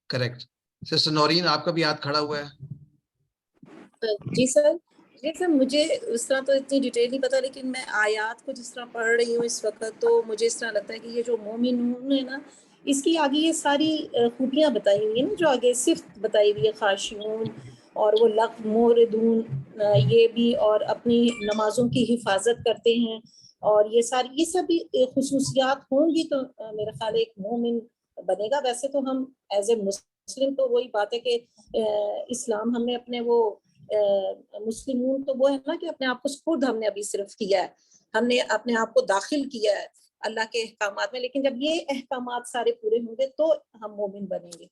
correct. Sister Noreen آپ کا بھی ہاتھ کھڑا ہوا ہے. جی سر مجھے اس طرح تو اتنی ڈیٹیل نہیں پتا لیکن میں آیات کو جس طرح پڑھ رہی ہوں اس وقت تو مجھے اس طرح لگتا ہے کہ یہ جو مومنون ہے نا اس کی آگے یہ ساری خوبیاں بتائی ہوئی ہیں نا جو آگے صفت بتائی ہوئی ہے خاشعون اور وہ لغو موردون یہ بھی اور اپنی نمازوں کی حفاظت کرتے ہیں اور یہ سب خصوصیات ہوں گی تو میرا خیال ہے ایک مومن بنے گا. ویسے تو ہم ایز اے مسلم تو وہی بات ہے کہ اسلام ہم نے اپنے وہ مسلمون تو وہ ہے نا کہ اپنے آپ کو سپرد ہم نے ابھی صرف کیا ہے ہم نے اپنے آپ کو داخل کیا ہے اللہ کے احکامات میں لیکن جب یہ احکامات سارے پورے ہوں گے تو ہم مومن بنیں گے.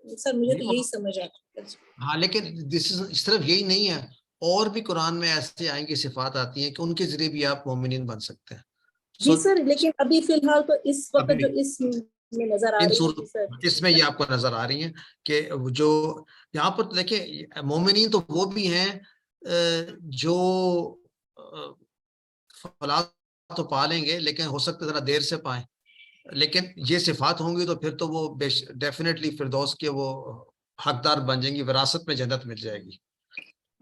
سر مجھے تو یہی سمجھ آتا ہے. ہاں لیکن صرف یہی نہیں ہے اور بھی قرآن میں ایسے آئیں کی صفات آتی ہیں کہ ان کے ذریعے بھی آپ مومنین بن سکتے ہیں. جی سر لیکن ابھی فی الحال تو اس وقت جو اس میں نظر آ رہی ہے اس میں یہ آپ کو نظر آ رہی ہیں کہ جو یہاں پر دیکھیں مومنین تو وہ بھی ہیں جو فلاح تو پا لیں گے لیکن ہو سکتا ہے ذرا دیر سے پائیں لیکن یہ صفات ہوں گی تو پھر تو وہ ڈیفینیٹلی فردوس کے وہ حقدار بن جائیں گی وراثت میں جنت مل جائے گی.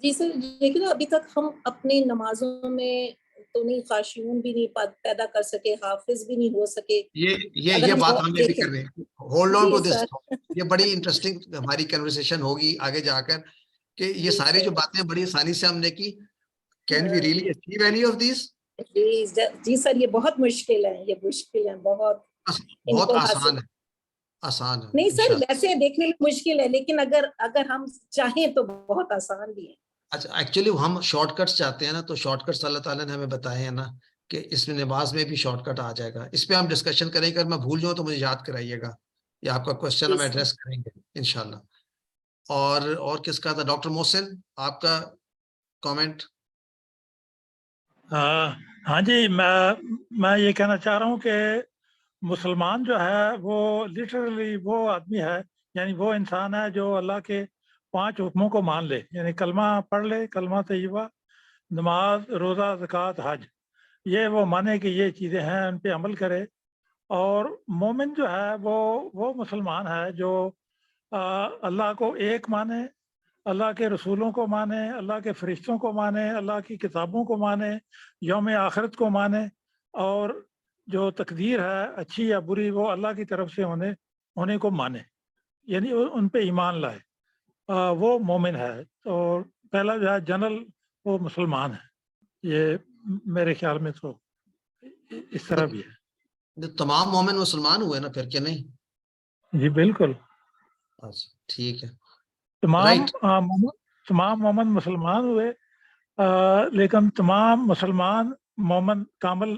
جی سر لیکن ابھی تک ہم اپنی نمازوں میں تو نہیں خاشعون بھی نہیں پیدا کر سکے حافظ بھی نہیں ہو سکے. یہ بات ہمیں بھی کرنی ہے. Hold on to this. یہ بڑی انٹرسٹنگ ہماری کنورسیشن ہوگی آگے جا کر کہ یہ ساری جو باتیں بڑی آسانی سے ہم نے کی. Can we really achieve any of these? جی سر یہ بہت مشکل ہے بہت آسان ہے نہیں سر ویسے دیکھنے میں مشکل ہے لیکن اگر ہم چاہیں تو بہت آسان بھی ہے. اچھا ایکچولی ہم شارٹ کٹس چاہتے ہیں نا تو شارٹ کٹس اللہ تعالیٰ نے ہمیں بتائے ہیں نا کہ اس میں نماز میں بھی شارٹ کٹ آ جائے گا. اس پہ ہم ڈسکشن کریں گے. اگر میں بھول جاؤں تو مجھے یاد کرائیے گا. یہ آپ کا کوشچن ہم ایڈریس کریں گے انشاءاللہ. اور کس کا تھا؟ ڈاکٹر محسن آپ کا کامنٹ. ہاں جی، میں یہ کہنا چاہ رہا ہوں کہ مسلمان جو ہے وہ لٹرلی وہ آدمی ہے، یعنی وہ انسان ہے جو اللہ کے 5 حکموں کو مان لے، یعنی کلمہ پڑھ لے، کلمہ طیبہ، نماز، روزہ، زکوٰۃ، حج، یہ وہ مانے کہ یہ چیزیں ہیں، ان پہ عمل کرے. اور مومن جو ہے وہ مسلمان ہے جو اللہ کو ایک مانے، اللہ کے رسولوں کو مانے، اللہ کے فرشتوں کو مانے، اللہ کی کتابوں کو مانے، یوم آخرت کو مانے، اور جو تقدیر ہے اچھی یا بری وہ اللہ کی طرف سے ہونے کو مانے، یعنی ان پہ ایمان لائے. وہ مومن ہے. اور پہلا جو ہے جنرل وہ مسلمان ہے. یہ میرے خیال میں تو اس طرح بھی ہے. تمام مومن مسلمان ہوئے نا پھر کہ نہیں؟ جی بالکل. ٹھیک ہے. تمام مومن مسلمان ہوئے، لیکن تمام مسلمان مومن کامل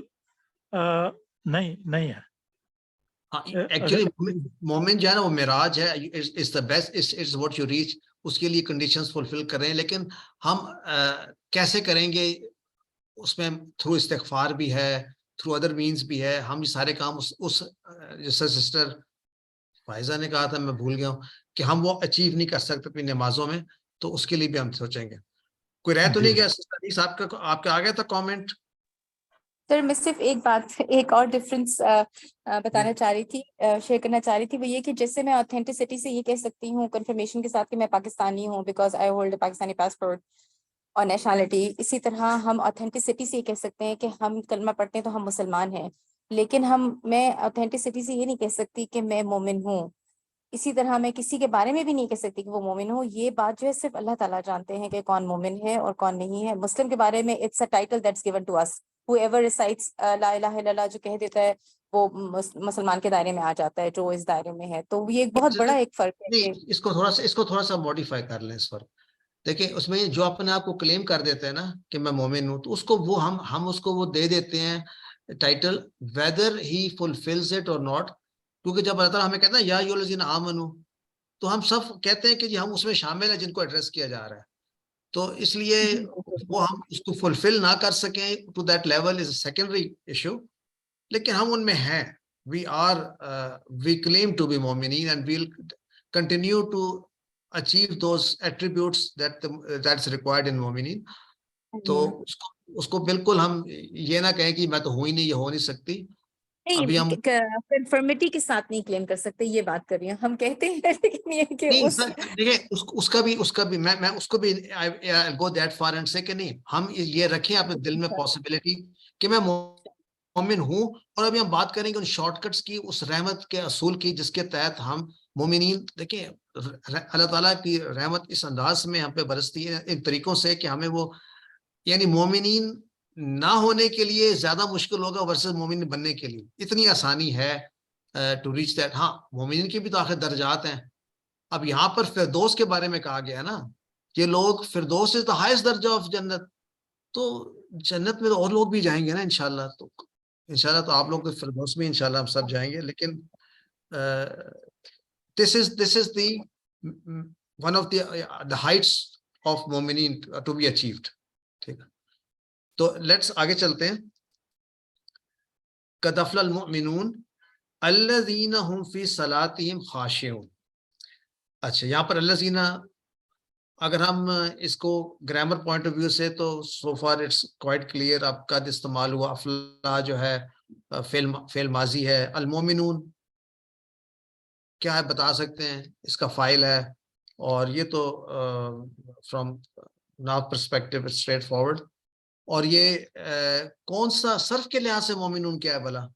نہیں ہے. ایکچولی مومن جو ہے نا وہ معراج ہے، it's the best, it's what you reach. اس کے لیے کنڈیشنز فلفل کر رہے ہیں، لیکن ہم کیسے کریں گے اس میں تھرو استغفار بھی ہے، تھرو ادر مینز بھی ہے. ہم یہ سارے کام اس جیسا سسٹر فائزہ نے کہا تھا، میں بھول گیا ہوں، کہ ہم وہ اچیو نہیں کر سکتے اپنی نمازوں میں، تو اس کے لیے بھی ہم سوچیں گے. کوئی رہ تو نہیں گیا سسٹر آپ کا آ گیا تھا کامنٹ؟ سر میں صرف ایک بات، ایک اور ڈفرینس بتانا چاہ رہی تھی، شیئر کرنا چاہ رہی تھی، وہ یہ کہ جیسے میں اوتھینٹسٹی سے یہ کہہ سکتی ہوں کنفرمیشن کے ساتھ کہ میں پاکستانی ہوں because I hold a Pakistani passport اور نیشنلٹی، اسی طرح ہم اوتھینٹسٹی سے یہ کہہ سکتے ہیں کہ ہم کلمہ پڑھتے ہیں تو ہم مسلمان ہیں، لیکن میں اوتھینٹسٹی سے یہ نہیں کہہ سکتی کہ میں مومن ہوں. اسی طرح میں کسی کے بارے میں بھی نہیں کہہ سکتی کہ وہ مومن ہو. یہ بات جو ہے صرف اللہ تعالیٰ جانتے ہیں کہ کون مومن ہے اور کون نہیں ہے. مسلم کے بارے میں it's a title that's given to us. whoever recites لا الہ الا اللہ جو کہہ دیتا ہے وہ مسلمان کے دائرے میں آ جاتا ہے، جو اس دائرے میں ہے. تو یہ ایک بہت بڑا ایک فرق ہے. اس کو تھوڑا سا موڈیفائی کر لیں اس فرق. دیکھیں اس میں جو اپنے آپ کو کلیم کر دیتے ہیں نا کہ میں مومن ہوں، تو اس کو وہ ہم اس کو وہ دے دیتے ہیں title whether he fulfills it or not. کیونکہ جب اللہ تعالیٰ ہمیں کہتا ہے یا ایھا الذین آمنوا، تو ہم سب کہتے ہیں کہ جی ہم اس میں شامل ہیں جن کو ایڈریس کیا جا رہا ہے. تو اس لیے وہ ہم اس کو فلفل نہ کر سکیں to that level is a secondary issue, لیکن ہم ان میں ہیں. we claim to be مومنین and we'll continue to achieve those attributes that's required in مومنین. تو اس کو بالکل ہم یہ نہ کہیں کہ میں تو ہوں ہی نہیں، یہ ہو نہیں سکتی. ابھی ہم کنفرمیٹی کے ساتھ نہیں کلیم کر سکتے، یہ بات کر رہی ہوں. ہم کہتے ہیں لیکن یہ کہ دیکھیں اس کا بھی میں اس کو بھی go that far and say کہ نہیں، ہم یہ رکھیں اپنے دل میں پاسبلٹی کہ میں مومن ہوں. اور ابھی ہم بات کریں گے ان شارٹ کٹس کی، اس رحمت کے اصول کی جس کے تحت ہم مومنین. دیکھیں اللہ تعالیٰ کی رحمت اس انداز میں ہم پہ برستی ہے ان طریقوں سے کہ ہمیں وہ، یعنی مومنین نہ ہونے کے لیے زیادہ مشکل ہوگا ورسز مومن بننے کے لیے اتنی آسانی ہے ٹو ریچ دیٹ. ہاں مومنین کے بھی تو آخر درجات ہیں. اب یہاں پر فردوس کے بارے میں کہا گیا ہے نا، یہ لوگ فردوس از دا ہائیسٹ درجہ آف جنت. تو جنت میں تو اور لوگ بھی جائیں گے نا انشاءاللہ. تو انشاءاللہ تو آپ لوگ تو فردوس میں انشاءاللہ ہم سب جائیں گے. لیکن this is the one of the heights of مومنین to be achieved. ٹھیک ہے، تو لیٹس آگے چلتے ہیں. قد افلح المؤمنون الذین هم فی صلاتهم خاشعون. اچھا یہاں پر الذین اگر ہم اس کو گرامر پوائنٹ آف ویو سے تو سو فار اٹس کوائٹ کلیئر. اب قد استعمال ہوا، افلاح جو ہے فعل ماضی ہے، المؤمنون کیا ہے بتا سکتے ہیں؟ اس کا فاعل ہے، اور یہ تو from now perspective straight forward. اور یہ کون سا صرف کے لحاظ سے مومنون کیا ہے بھلا؟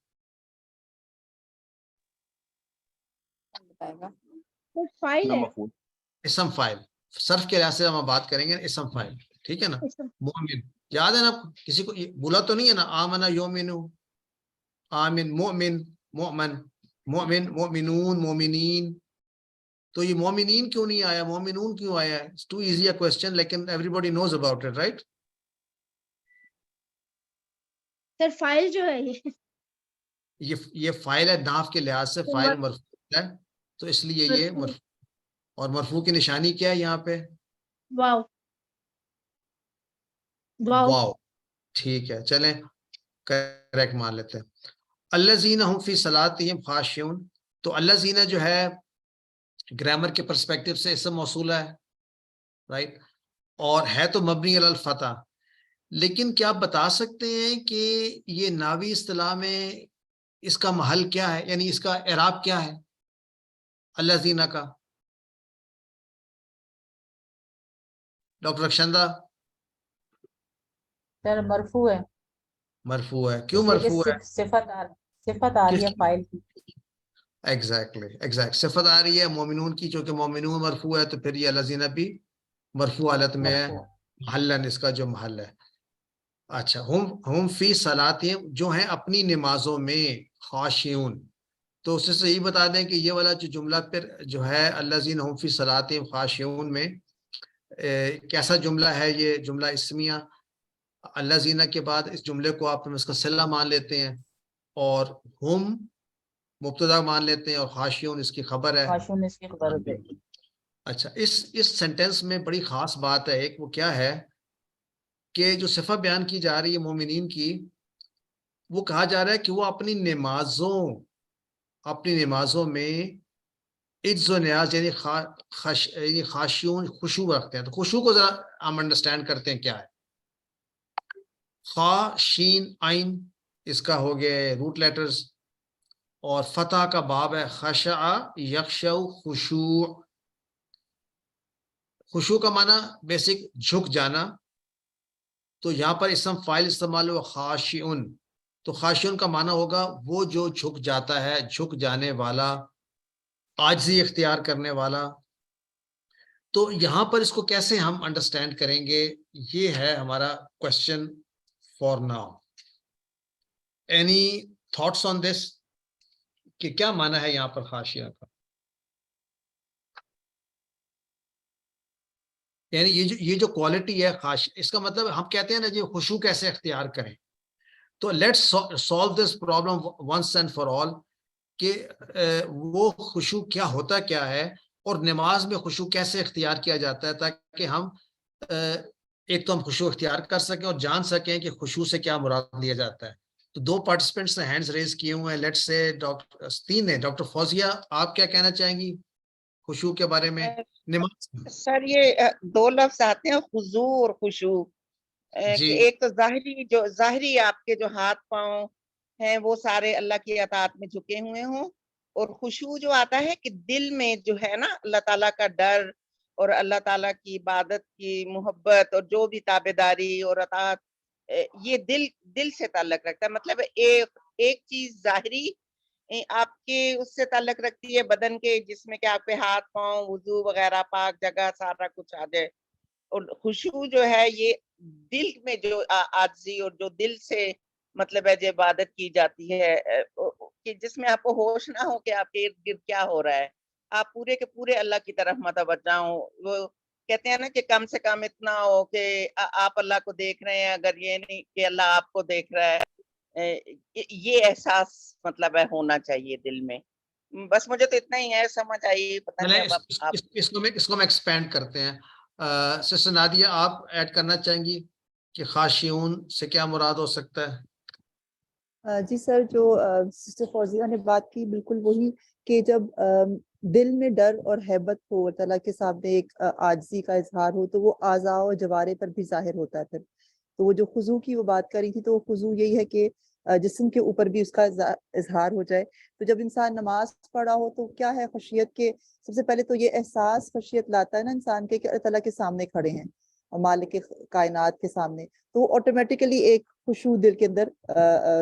اسم فاعل. صرف کے لحاظ سے ہم بات کریں گے اسم فاعل، ٹھیک ہے نا. مومن یاد ہے نا، کسی کو بولا تو نہیں ہے نا آمنا یومنو، آمن مومن مومن مومن مومنون مومنین. تو یہ مومنین کیوں نہیں آیا، مومنون کیوں آیا ہے؟ It's too easy a question لیکن everybody knows about it, right? Sir file جو ہے یہ فائل ہے، ناف کے لحاظ سے فائل مرفوع ہے، تو اس لیے یہ مرفوع. اور مرفوع کی نشانی کیا ہے یہاں پہ؟ واو. واو. ٹھیک ہے، چلیں کریکٹ مان لیتے ہیں. الذین هم فی صلاتہم خاشعون، تو الذین جو ہے گرامر کے پرسپیکٹو سے اسم موصولہ ہے، رائٹ، اور ہے تو مبنی علی الفتح. لیکن کیا آپ بتا سکتے ہیں کہ یہ ناوی اصطلاح میں اس کا محل کیا ہے، یعنی اس کا اعراب کیا ہے الذین کا؟ ڈاکٹر رخشندہ. سر مرفوع ہے. مرفوع ہے، کیوں مرفوع ہے؟ صفت آ رہی ہے فائل کی. ایگزیکٹلی صفت آ رہی ہے مومنون کی، چونکہ مومنون مرفوع ہے تو پھر یہ الذین بھی مرفوع حالت میں ہے، محلن اس کا جو محل ہے. اچھا، ہم فی صلاتہم، جو ہیں اپنی نمازوں میں، خاشعون، تو اس سے صحیح بتا دیں کہ یہ والا جو جملہ پھر جو ہے الذین ہم فی صلاتہم خاشعون میں کیسا جملہ ہے؟ یہ جملہ اسمیہ. الذین کے بعد اس جملے کو آپ اس کا صلہ مان لیتے ہیں، اور ہم مبتدا مان لیتے ہیں، اور خاشعون اس کی خبر ہے. خاشعون اس کی خبر ہے. اچھا، اس سینٹینس میں بڑی خاص بات ہے ایک، وہ کیا ہے کہ جو صفت بیان کی جا رہی ہے مومنین کی، وہ کہا جا رہا ہے کہ وہ اپنی نمازوں میں عجز و نیاز یعنی خاشعون خشوع رکھتے ہیں. تو خشوع کو ذرا ہم انڈرسٹینڈ کرتے ہیں کیا ہے. خا شین عین اس کا ہو گیا روٹ لیٹرز، اور فتح کا باب ہے خشع یخشع خشوع. خشوع کا معنی بیسک جھک جانا، تو یہاں پر اسم فائل استعمال ہو خاشعون، تو خاشعون کا معنی ہوگا وہ جو جھک جاتا ہے، جھک جانے والا، عاجزی اختیار کرنے والا. تو یہاں پر اس کو کیسے ہم انڈرسٹینڈ کریں گے، یہ ہے ہمارا question for now. Any thoughts on this کہ کیا معنی ہے یہاں پر خاشعہ کا؟ یعنی یہ جو کوالٹی ہے خاش، اس کا مطلب ہم کہتے ہیں نا جی خشوع کیسے اختیار کریں. تو let's solve this problem once and for all, کہ وہ خشوع کیا ہوتا کیا ہے، اور نماز میں خشوع کیسے اختیار کیا جاتا ہے، تاکہ ہم ایک تو ہم خشوع اختیار کر سکیں اور جان سکیں کہ خشوع سے کیا مراد لیا جاتا ہے. تو دو پارٹیسپینٹس نے ہینڈز ریز کیے ہوئے ہیں، لیٹس سے تین نے. ڈاکٹر فوزیہ آپ کیا کہنا چاہیں گی خشوع کے بارے میں نماز؟ سر یہ دو لفظ آتے ہیں خضوع اور خشوع، کہ ایک تو ظاہری آپ کے جو ہاتھ پاؤں ہیں وہ سارے اللہ کی اطاعت میں جھکے ہوئے ہوں، اور خشوع جو آتا ہے کہ دل میں جو ہے نا اللہ تعالیٰ کا ڈر اور اللہ تعالیٰ کی عبادت کی محبت اور جو بھی تابعداری اور اطاعت، یہ دل سے تعلق رکھتا ہے. مطلب ایک چیز ظاہری آپ کے اس سے تعلق رکھتی ہے بدن کے، جس میں کہ آپ کے ہاتھ پاؤں وضو وغیرہ پاک جگہ سارا کچھ آ جائے، اور خشوع جو ہے یہ دل میں جو عاجزی اور جو دل سے مطلب ہے جو عبادت کی جاتی ہے، کہ جس میں آپ کو ہوش نہ ہو کہ آپ کے ارد گرد کیا ہو رہا ہے، آپ پورے کے پورے اللہ کی طرف متوجہ ہوں. وہ کہتے ہیں نا کہ کم سے کم اتنا ہو کہ آپ اللہ کو دیکھ رہے ہیں، اگر یہ نہیں کہ اللہ آپ کو دیکھ رہا ہے، یہ احساس مطلب ہے ہونا چاہیے دل میں. بس مجھے تو اتنا ہی ہے، سمجھ آئی. پتہ نہیں اس کو ہم ایکسپینڈ کرتے ہیں. سسٹر نادیہ آپ ایڈ کرنا چاہیں گی کہ خاشعون سے کیا مراد ہو سکتا ہے؟ جی سر، جو سسٹر فوزیہ نے بات کی بالکل وہی، کہ جب دل میں ڈر اور ہیبت ہو، تعالیٰ کے سامنے ایک عاجزی کا اظہار ہو، تو وہ اعضاء و جوارے پر بھی ظاہر ہوتا ہے. پھر تو وہ جو خضوع کی وہ بات کری تھی، تو وہ خضوع یہی ہے کہ جسم کے اوپر بھی اس کا اظہار ہو جائے. تو جب انسان نماز پڑھا ہو تو کیا ہے خشیت کے، سب سے پہلے تو یہ احساس خشیت لاتا ہے نا انسان کے کہ اللہ تعالیٰ کے سامنے کھڑے ہیں، مالک کائنات کے سامنے، تو آٹومیٹیکلی ایک خشوع دل کے اندر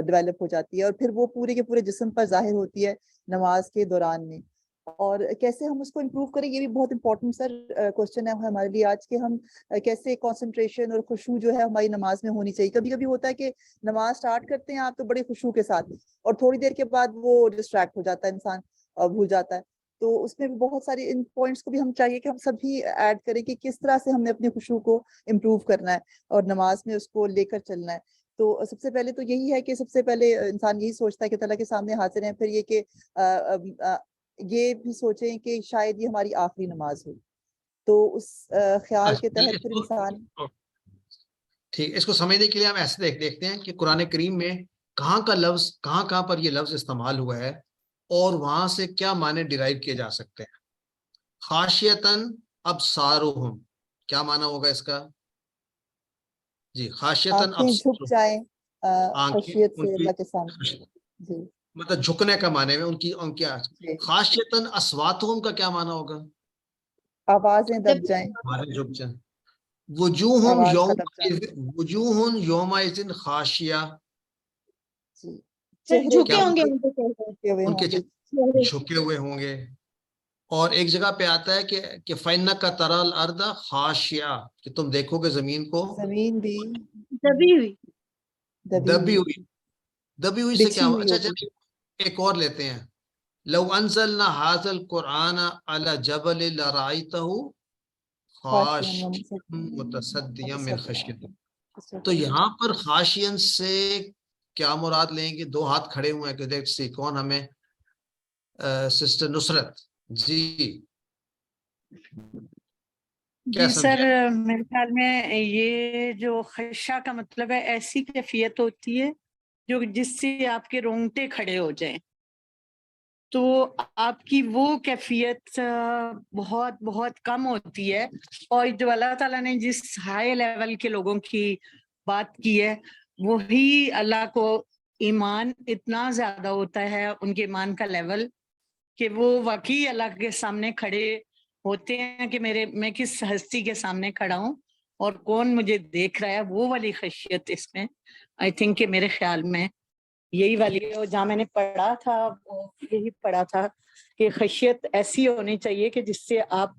ڈیولپ ہو جاتی ہے، اور پھر وہ پورے کے پورے جسم پر ظاہر ہوتی ہے نماز کے دوران میں. اور کیسے ہم اس کو امپروو کریں، یہ بھی بہت امپورٹنٹ سر کوشچن ہے ہمارے لیے آج، کہ ہم کیسے کنسنٹریشن اور خشوع جو ہے ہماری نماز میں ہونی چاہیے. کبھی کبھی ہوتا ہے کہ نماز سٹارٹ کرتے ہیں آپ تو بڑے خشوع کے ساتھ، اور تھوڑی دیر کے بعد وہ ڈسٹریکٹ ہو جاتا ہے انسان، بھول جاتا ہے. تو اس میں بھی بہت ساری ان پوائنٹس کو بھی ہم چاہیے کہ ہم سبھی ایڈ کریں کہ کس طرح سے ہم نے اپنے خشوع کو امپروو کرنا ہے اور نماز میں اس کو لے کر چلنا ہے. تو سب سے پہلے تو یہی ہے کہ سب سے پہلے انسان یہی سوچتا ہے کہ تعالیٰ کے سامنے حاضر ہیں، پھر یہ کہ یہ بھی سوچیں کہ شاید یہ ہماری آخری نماز ہو، تو اس خیال کے تحت پھر انسان ٹھیک، اس کو سمجھنے کے لیے ہم ایسے دیکھتے ہیں کہ قرآن کریم میں کہاں کا لفظ کہاں پر یہ لفظ استعمال ہوا ہے اور وہاں سے کیا معنی ڈیرائیو کیے جا سکتے ہیں. خاشیتاً ابصارہم، کیا معنی ہوگا اس کا؟ جی، خاشیتاً آنکھیں جھک جائیں خشیت سے اللہ کے سامنے. جی، مطلب جھکنے کا معنی میں ان کی خاشیتاً اصواتہم کا کیا معنی ہوگا؟ آوازیں دب جائیں، جھک جائیں. وجوہم آواز یوم کا دب جانا. وجوہن یومئذ خاشیہ، چہرے جھکے ہوں گے ان کے چہرے، جھکے ہوئے ان ہوں کے گے. جھکے ہوئے ہوں گے. اور ایک جگہ پہ آتا ہے کہ فَإِنَّكَ تَرَى الْأَرْضَ خَاشِعَةً، کہ تم دیکھو گے زمین کو زمین بھی دبی ہوئی. دبی ہوئی. دبی ہوئی سے کیا بچھی ہوا؟ ہوئی اچھا ہوگی. چلیے ایک اور لیتے ہیں. لو انزلنا هذا القرآن على جبل لرأيته خاشعا متصدعا من خشیۃ اللہ. تو یہاں پر خاشعاً سے کیا مراد لیں گے؟ دو ہاتھ کھڑے ہوئے ہیں کہ دیکھ سی کون ہمیں سسٹر نصرت جی جی سر، میرے خیال میں یہ جو خشہ کا مطلب ہے ایسی کیفیت ہوتی ہے جو جس سے آپ کے رونگٹے کھڑے ہو جائیں، تو آپ کی وہ کیفیت بہت بہت کم ہوتی ہے. اور جو اللہ تعالیٰ نے جس ہائی لیول کے لوگوں کی بات کی ہے وہی اللہ کو ایمان اتنا زیادہ ہوتا ہے ان کے ایمان کا لیول کہ وہ واقعی اللہ کے سامنے کھڑے ہوتے ہیں کہ میں کس ہستی کے سامنے کھڑا ہوں اور کون مجھے دیکھ رہا ہے. وہ والی خشیت اس میں آئی تھنک کہ میرے خیال میں یہی والی ہے. جہاں میں نے پڑھا تھا وہ یہی پڑھا تھا کہ خشیت ایسی ہونی چاہیے کہ جس سے آپ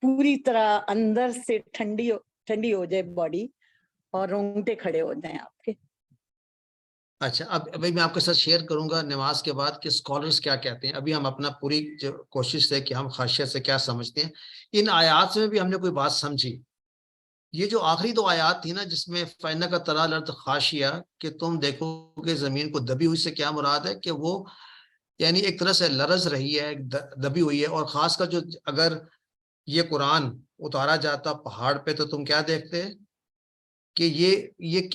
پوری طرح اندر سے ٹھنڈی ہو جائے باڈی اور رونگٹے کھڑے ہو جائیں آپ کے. اچھا، ابھی میں آپ کے ساتھ شیئر کروں گا نماز کے بعد کہ اسکالرز کیا کہتے ہیں. ابھی ہم اپنا پوری جو کوشش ہے کہ ہم خاشیت سے کیا سمجھتے ہیں. ان آیات میں بھی ہم نے کوئی بات سمجھی. یہ جو آخری دو آیات تھی نا جس میں فَإِنَّكَ تَرَى الْأَرْضَ خَاشِعَةً کہ تم دیکھو کہ زمین کو دبی ہوئی سے کیا مراد ہے کہ وہ یعنی ایک طرح سے لرز رہی ہے، دبی ہوئی ہے. اور خاص کر جو اگر یہ قرآن اتارا جاتا پہاڑ پہ تو تم کیا دیکھتے کہ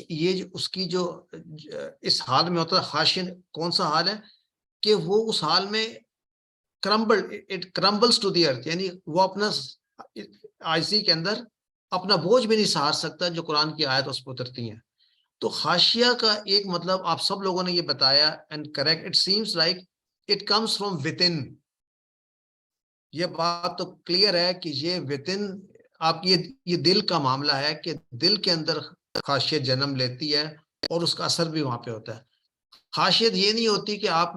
یہ اس کی جو اس حال میں ہوتا ہے. خاشن کون سا حال ہے کہ وہ اس حال میں اٹ کرمبلز ٹو دی ارتھ، یعنی وہ اپنا عاجزی کے اندر اپنا بوجھ بھی نہیں سہار سکتا جو قرآن کی آیت اس پہ اترتی ہیں. تو خاشیہ کا ایک مطلب آپ سب لوگوں نے یہ بتایا and correct. It seems like it comes from within. یہ بات تو کلیئر ہے کہ یہ within آپ کی یہ دل کا معاملہ ہے کہ دل کے اندر خاشیت جنم لیتی ہے اور اس کا اثر بھی وہاں پہ ہوتا ہے. خاشیت یہ نہیں ہوتی کہ آپ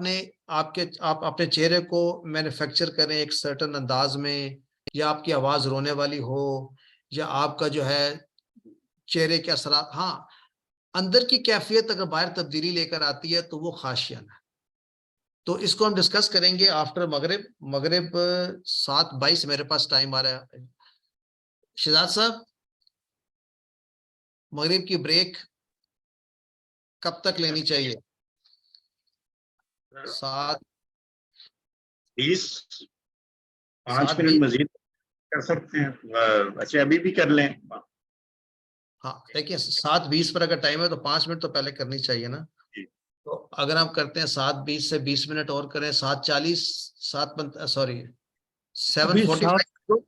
اپنے چہرے کو مینوفیکچر کریں ایک سرٹن انداز میں، یا آپ کی آواز رونے والی ہو، یا آپ کا جو ہے چہرے کے اثرات. ہاں، اندر کی کیفیت اگر باہر تبدیلی لے کر آتی ہے تو وہ خاشیت ہے. تو اس کو ہم ڈسکس کریں گے آفٹر مغرب 7:22 میرے پاس ٹائم آ رہا ہے. شہزاد صاحب، مغرب کی بریک کب تک لینی چاہیے؟ 7:20 5 منٹ مزید کر سکتے ہیں. اچھا ابھی بھی کر لیں. ہاں دیکھیں 7:20 پر اگر ٹائم ہے تو 5 منٹ تو پہلے کرنی چاہیے نا. تو اگر ہم کرتے ہیں 7:20 سے 20 منٹ اور کریں 7:40 7:45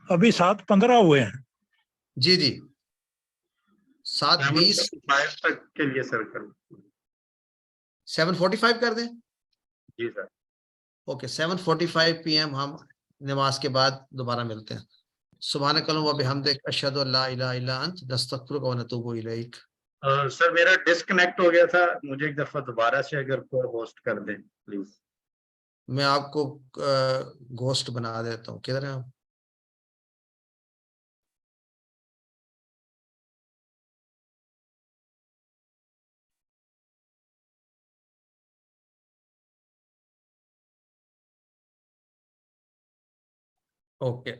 ابھی 7:15 ہوئے ہیں. جی 7:20 تک کے لیے سر کر 7:45 کر دیں. جی سر. اوکے 7:45 PM ہم نماز کے بعد دوبارہ ملتے ہیں. سبحانک اللہم و بحمدک اشہد ان لا الہ الا انت نستغفرک و نتوب الیک. سر میرا ڈسکنیکٹ ہو گیا تھا، مجھے ایک دفعہ دوبارہ سے اگر کو ہوسٹ کر دیں پلیز. میں آپ کو گوسٹ بنا دیتا ہوں. کدھر ہیں آپ؟ اوکے